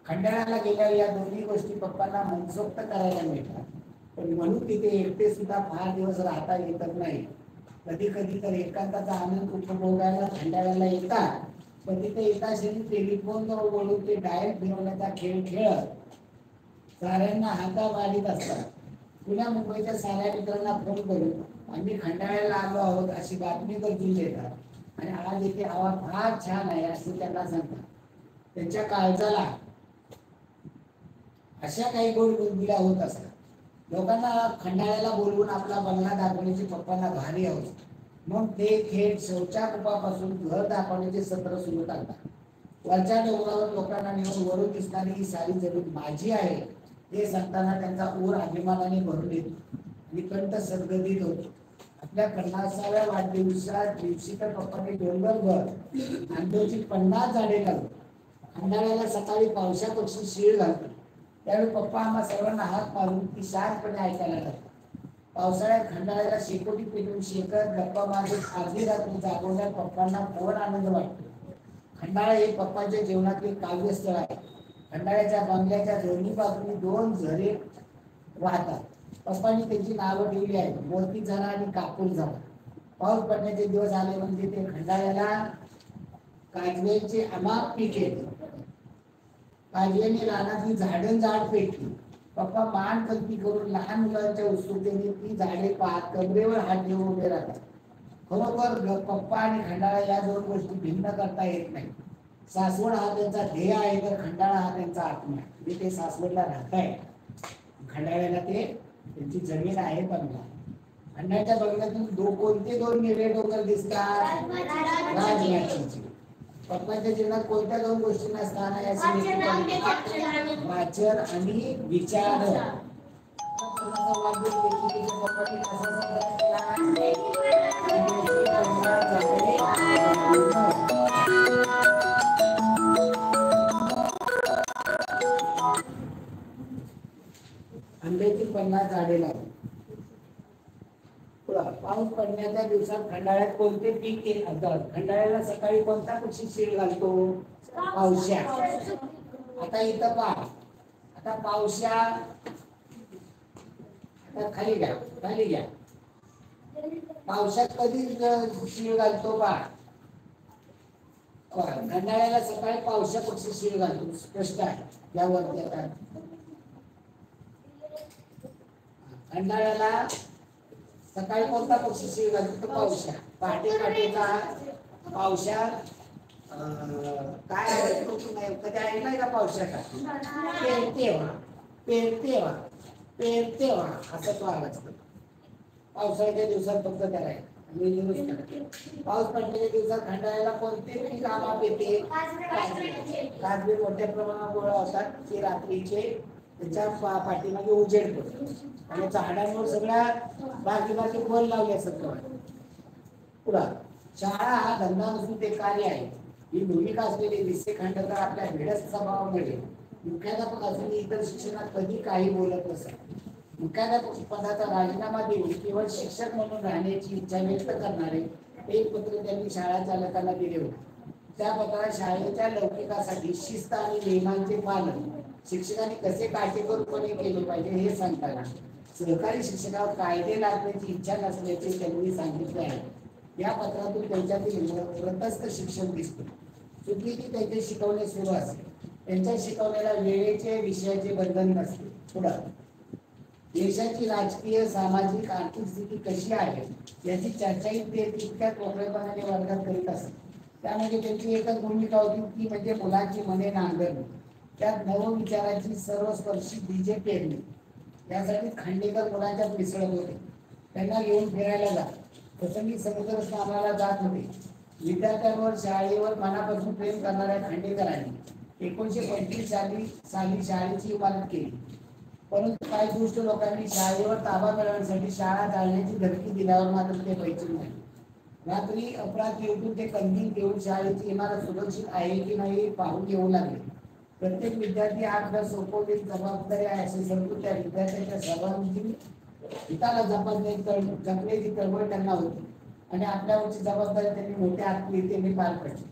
खंडाळ्याला गेल्यावर या दोन्ही गोष्टी पप्पांना मनसोक्त करायला मिळतात, पण म्हणून तिथे एकटे सुद्धा फार दिवस राहता येत नाही. कधी कधी तर एकांताचा आनंद उपभोगायला खंडाळ्याला येतात, पण तिथे एका शरीर टेलिफोनवर बोलून ते डायल फिरवण्याचा खेळ खेळत साऱ्यांना हाता मारीत असतात. पुण्या मुंबईच्या साऱ्या मित्रांना फोन करून आम्ही खंडाळ्याला आलो आहोत अशी बातमी गरजून देतात आणि आज इथे हवा फार छान आहे असे त्यांना सांगतात. त्यांच्या काळजाला अशा काही गोड गुणगिल्या होत असतात. लोकांना खंडाळ्याला बोलवून आपला बंगला दाखवण्याची पप्पांना भारी हवस. मग ते थेट शौचाकुपापासून घर दाखवण्याचे सत्र सुरू करतात. वरच्या डोंगरावर लोकांना नेऊन वरून दिसणारी ही सारी जमीन माझी आहे हे सांगताना त्यांचा ऊर अभिमानाने भरून येतो आणि कंठ सद्गदित होतो. आपल्या 50व्या वाढदिवसा दिवशी तर पप्पाने डोंगरभर आंब्याची 50 झाडे लावली. खंडाळ्याला सकाळी पावसापक्षी शीळ घालतो. त्यावेळी पप्पा आम्हा सर्वांना हात मारून ती शांतपणे ऐकायला लागतात. पावसाळ्यात खंडाळ्याला शेकोटी पेटून शेकत गप्पा मारत अर्धी रात्री जागवण्यात पप्पांना फोन आनंद वाटतो. खंडाळा हे पप्पांच्या जीवनातील काव्यस्थळ आहे. खंडाळ्याच्या बंगल्याच्या दोन्ही बाजूनी 2 झरे वाहतात. पप्पांनी त्यांची नावं ठेवली आहेत, मोती झरा आणि कापूर झरा. पाऊस पडण्याचे दिवस आले म्हणजे ते खंडाळ्याला काजव्याचे अमाप पीक येते. काजव्याने रानातली झाडं झाड पेटली. पप्पा मान कल्पी करून लहान मुलांच्या उत्सुकतेने ती झाडे पाहत कमरेवर हात ठेवून उभे राहतात. खरोखर पप्पा आणि खंडाळा या 2 गोष्टी भिन्न करता येत नाही. सासवड हा त्यांचा ध्येय आहे तर खंडाळा हा त्यांचा आत्मा आहे. म्हणजे ते सासवडला राहताय, खंडाळ्याला ते त्यांची जमीन आहे. बंगला खंडाळ्याच्या बंगल्यातून कोणते 2 निळे डोंगर दिसतात? राजमाचीचे. पप्पांच्या जीवनात कोणत्या 2 गोष्टी नसताना वाचन आणि विचार. आंब्याची 50 झाडे लावली. पाऊस पडण्याच्या दिवसात खंडाळ्यात कोणते पीक येतात? खंडाळ्याला सकाळी कोणता पक्षी शेळ घालतो? पावश्या. आता इथं पहा, आता पावश्या, आता खाली घ्या. पावसात कधी शेळ घालतो? पहा, खंडाळ्याला सकाळी पावसा पक्षी शेळ घालतो. स्पष्ट आहे. यावरती आता खंडाळ्याला सकाळी कोणता पक्षी शेळ घालतो? पावसा. पहाटे पहाटेचा पावसा काय कधी ऐकलाय का? पावसा का पेरते वा असं तो आवाज करतो. पावसाळ्याच्या दिवसात फक्त त्याला पाऊस पडण्याच्या दिवसात खंडाळ्याला कोणते पीक आमाप येते? काजवे मोठ्या प्रमाणात गोळा होतात. ते रात्रीचे त्याच्या पाठीमागे उजेड पडतो आणि झाडांवर सगळ्या बागेबागे बोल लावले असत. पुढा शाळा हा धंदा नसून ते कार्य आहे ही भूमिका असलेले विसे खांडेकर आपल्या भिडस्त स्वभावामुळे मुख्याध्यापक असून इतर शिक्षणात कधी काही बोलत नसत. मुख्याध्यापक पदाचा राजीनामा देऊन केवळ शिक्षक म्हणून राहण्याची इच्छा व्यक्त करणारे एक पत्र त्यांनी शाळा चालकांना दिले होते. त्या पत्रात शाळेच्या लौकिकासाठी शिस्त आणि नियमांचे पालन शिक्षकांनी कसे काटेकोरपणे केले पाहिजे हे सांगताना सहकारी शिक्षकावर कायदे लागण्याची इच्छा नसल्याचे त्यांनी सांगितले आहे. या पत्रातून त्यांच्यातील व्रतस्थ शिक्षण दिसते. चुकली की त्यांचे शिकवणे सुरू असते. त्यांच्या शिकवण्याला वेळेचे विषयाचे बंधन नसते. पुढे देशाची राजकीय सामाजिक आर्थिक स्थिती कशी आहे याची चर्चाही ते तितक्याच मोकळेपणाने वर्गात करीत असत. त्यामध्ये त्यांची एकच भूमिका होती ती म्हणजे मुलांची मने नांगरणे. त्यात नवविचाराची सर्वस्पर्शी बीजे पेरणे. यासाठी खांडेकर मुलांच्या मिसळत होते. त्यांना घेऊन फिरायला जात. प्रसंगी समुद्र स्नानाला जात होते. विद्यार्थ्यांवर शाळेवर मनापासून प्रेम करणाऱ्या खांडेकरांनी 1925 साली शाळेची इमारत केली. परंतु काही दुष्ट लोकांनी शाळेवर ताबा मिळवण्यासाठी शाळा जाळण्याची धमकी दिल्यावर मात्र ते पैसे नाही. रात्री अपराध येऊन ते कंदील घेऊन शाळेची इमारत सुरक्षित आहे की नाही पाहून येऊ लागले. प्रत्येक विद्यार्थी आपल्या सोपवलेली जबाबदारी आहे असे समजून त्या विद्यार्थ्यांच्या सर्वांची हिताला जपण्याची चळवळ त्यांना होती आणि आपल्यावरची जबाबदारी त्यांनी मोठ्या आत्मीयतेने पार पडली.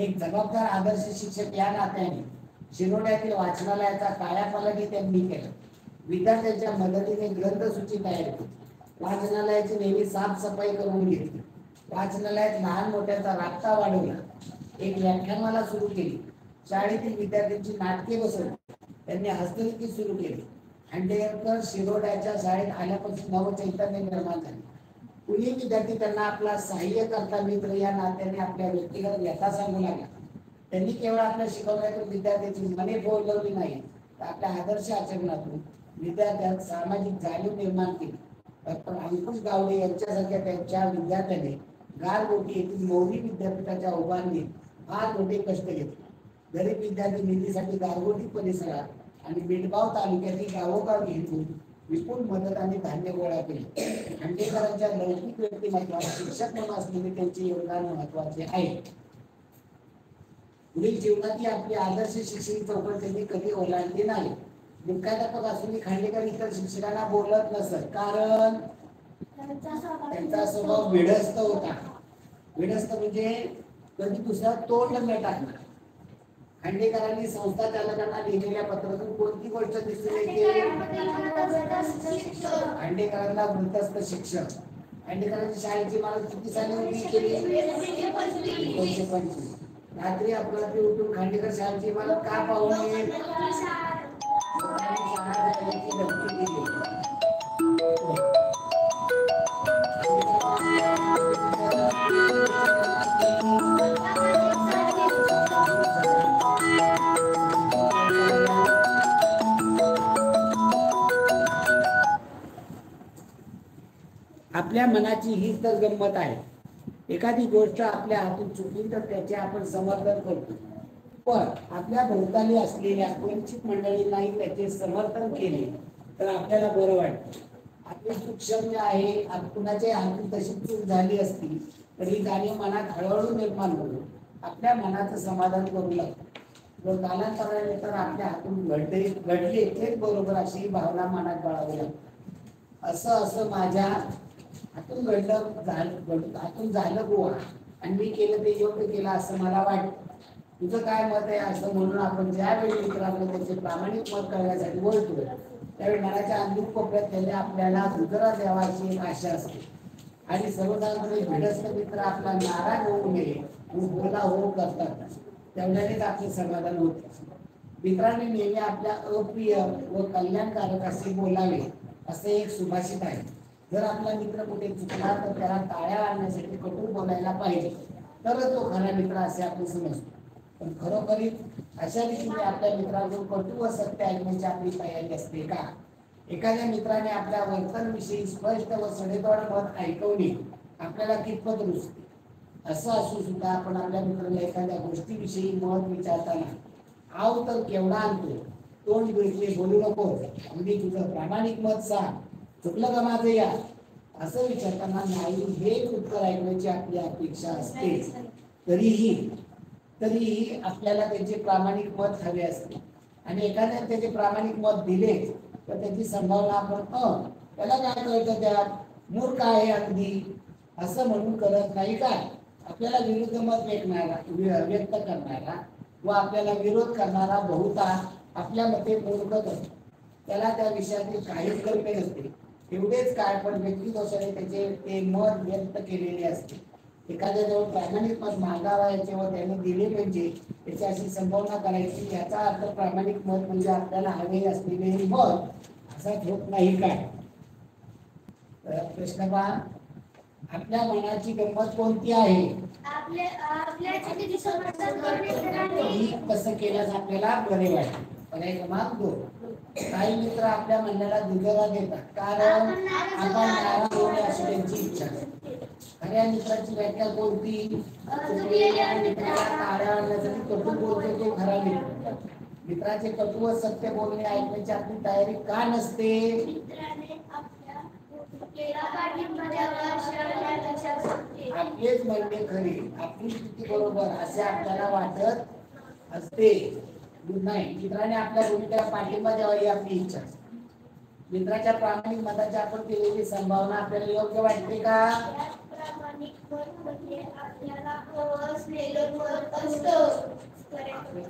एक जबाबदार आदर्श शिक्षक या नात्याने शिरोड्यातील वाचनालयाचा कायापालटही त्यांनी केला. विद्यार्थ्यांच्या मदतीने ग्रंथसूची तयार केली. वाचनालयाची नेहमी साफसफाई करून घेतली. वाचनालयात लहान मोठ्यांचा राबता वाढवला. एक व्याख्यानमाला सुरू केली. शाळेतील विद्यार्थ्यांची नाटके बसवली. त्यांनी हस्तलिखित सुरू केली. खांडेकर शिरोड्याच्या शाळेत आल्यापासून नवचैतन्य निर्माण झाले. कुणी विद्यार्थी त्यांना आपला सहाय्यकर्ता मित्र या नात्याने आपल्या व्यक्तिगत व्यथा सांगू लागला. त्यांनी केवळ आपल्या शिकवण्यातून विद्यार्थ्यांची मने बोलवली नाही तर आपल्या आदर्श आचरणातून विद्यार्थ्यांत सामाजिक जाणीव निर्माण केली. डॉक्टर अंकुश गावडे यांच्यासारख्या त्यांच्या विद्यार्थ्यांनी गारगोटी येथील मौली विद्यापीठाच्या उभारणीत फार मोठे कष्ट घेतले. गरीब विद्यार्थी निधीसाठी गारगोटी परिसरात आणि बेटगाव तालुक्यातील गावोगाव घेऊन विपुल मदत आणि धान्य गोळा केले. खांडेकरांच्या लौकिक व्यक्तिमत्वात शिक्षक म्हणून असलेले त्यांचे योगदान महत्वाचे आहे. पुढील जीवनाची आपली आदर्श शिक्षण चौकट त्यांनी कधी ओलांडली नाही. मुख्याध्यापक असूनही खांडेकर इतर शिक्षकांना बोलत नसत, कारण त्यांचा स्वभाव विडस्त होता. विडस्त म्हणजे कधी दुसरा तोंड न टाकणार. खांडेकरांनी संस्था चालकांना लिहिलेल्या पत्रातून कोणती गोष्ट दिसून येते? खांडेकरांना वृत्तस्थ शिक्षण. खांडेकरांची शाळेची मालक किती साली उभी केली? 1925. रात्री अपरात्री उठून खांडेकर शाळेची इमारत का पाहून नये? शाळा जाण्याची धमकी दिली. आपल्या मनाची हीच तर गंमत आहे. एखादी गोष्ट आपल्या हातून चुकली तर त्याचे आपण समर्थन करतो, पण आपल्या भोवताली असलेल्या वंचित मंडळींनाही त्याचे समर्थन केले तर आपल्याला बरं वाटतं. आपली चूक क्षम्य आहे. कुणाच्या हातून तशी चूक झाली असती तरी जाणीव मनात हळूहळू निर्माण होईल. आपल्या मनाचं समाधान करू लागतो. जर कालांतराने तर आपल्या हातून घडले तेच बरोबर अशी भावना मनात बाळगावी लागते. असं माझ्या हातून हातून झालं गोवा आणि मी केलं ते योग्य केलं असं मला वाटतं. तुझं काय मत आहे असं म्हणून आपण ज्यावेळी मित्रांना त्याचे प्रामाणिक मत करण्यासाठी बोलतो त्यावेळी मनाच्या अंतिम कोपऱ्यात त्याने आपल्याला दुजरा द्यावाची एक आशा असते. आणि सर्वसाधारणपणे भिडस्त मित्र आपला नाराज होऊ नये बोला हो करतात, तेवढ्यानेच आपले समाधान होते. मित्रांनी नेहमी आपल्या अप्रिय व कल्याणकारक असे बोलावे असे एक सुभाषित आहे. जर आपला मित्र कुठे चुकला तर त्याला टाळ्या आणण्यासाठी कटू बोलायला पाहिजे, तरच तो खरा मित्र असे आपण समजतो. पण खरोखरीच अशा रीतीने आपल्या मित्राकडून कटू व सत्य ऐकण्याची आपली तयारी असते का? एखाद्या मित्राने आपल्या वर्तनविषयी स्पष्ट व सडेतोड मत ऐकवणे आपल्याला कितपत रुचते? असं असून सुद्धा आपण आपल्या मित्राला एखाद्या गोष्टीविषयी मत विचारताना आव तर केवढा आणतो, तोंड बिळके बोलू नको, अगदी तुझं प्रामाणिक मत सांग, चुकलं का माझं या असं विचारताना नाही हे उत्तर ऐकण्याची आपली अपेक्षा असते. तरीही आपल्याला त्याचे प्रामाणिक मत हवे असते. आणि एखाद्याने त्याचे प्रामाणिक मत दिले तर त्याची संभावना आपण त्याला काय कळतं, त्यात मूर्ख आहे अगदी असं म्हणून करत नाही काय? आपल्याला विरुद्ध मत व्यक्त करणारा व आपल्याला विरोध करणारा बहुता आपल्या मते मूर्खच असतो. त्याला त्या विषयातील काहीच कल्पने नसते. एवढेच काय, पण व्यक्तिदोषाने त्याचे ते मत व्यक्त केलेले असते. एखाद्याजवळ प्रामाणिक मत मागावायचे व त्याने दिले पाहिजे त्याची अशी संभावना करायची, याचा अर्थ प्रामाणिक मत म्हणजे आपल्याला हवे असलेले मत असाच होत नाही काय? प्रश्न पहा, आपल्या मनाची गंमत कोणती आहे? कसं केल्यास आपल्याला बरे वाटते. पर्याय क्रमांक 2, काही मित्र आपल्या म्हणण्याला दुजोरा देतात कारण आपण नाराज होणे अशी त्यांची इच्छा असते. खऱ्या मित्राची व्याख्या कोणती? चुकलेल्या मित्राला टाळ्या आणण्यासाठी कटू बोलतो तो खरा मित्र. मित्राचे कटू व सत्य बोलणे ऐकण्याची आपली तयारी का नसते? आपलेच म्हणणे खरे, आपली स्थिती बरोबर असे आपल्याला वाटत असते. नाही, मित्राने आपल्या भूमिकेला पाठिंबा द्यावा ही आपली इच्छा असते. मित्राच्या प्रामाणिक मताची आपण केलेली संभावना आपल्याला योग्य वाटते का?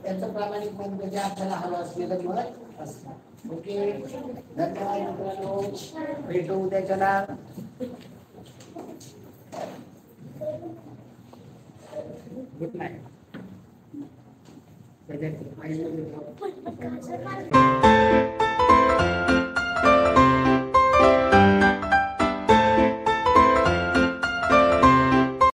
त्याचं प्रामाणिक मत म्हणजे आपल्याला हवं असलेलं मत असतं. ओके, धन्यवाद मित्रांनो, भेटू उद्याच्याला. Good night.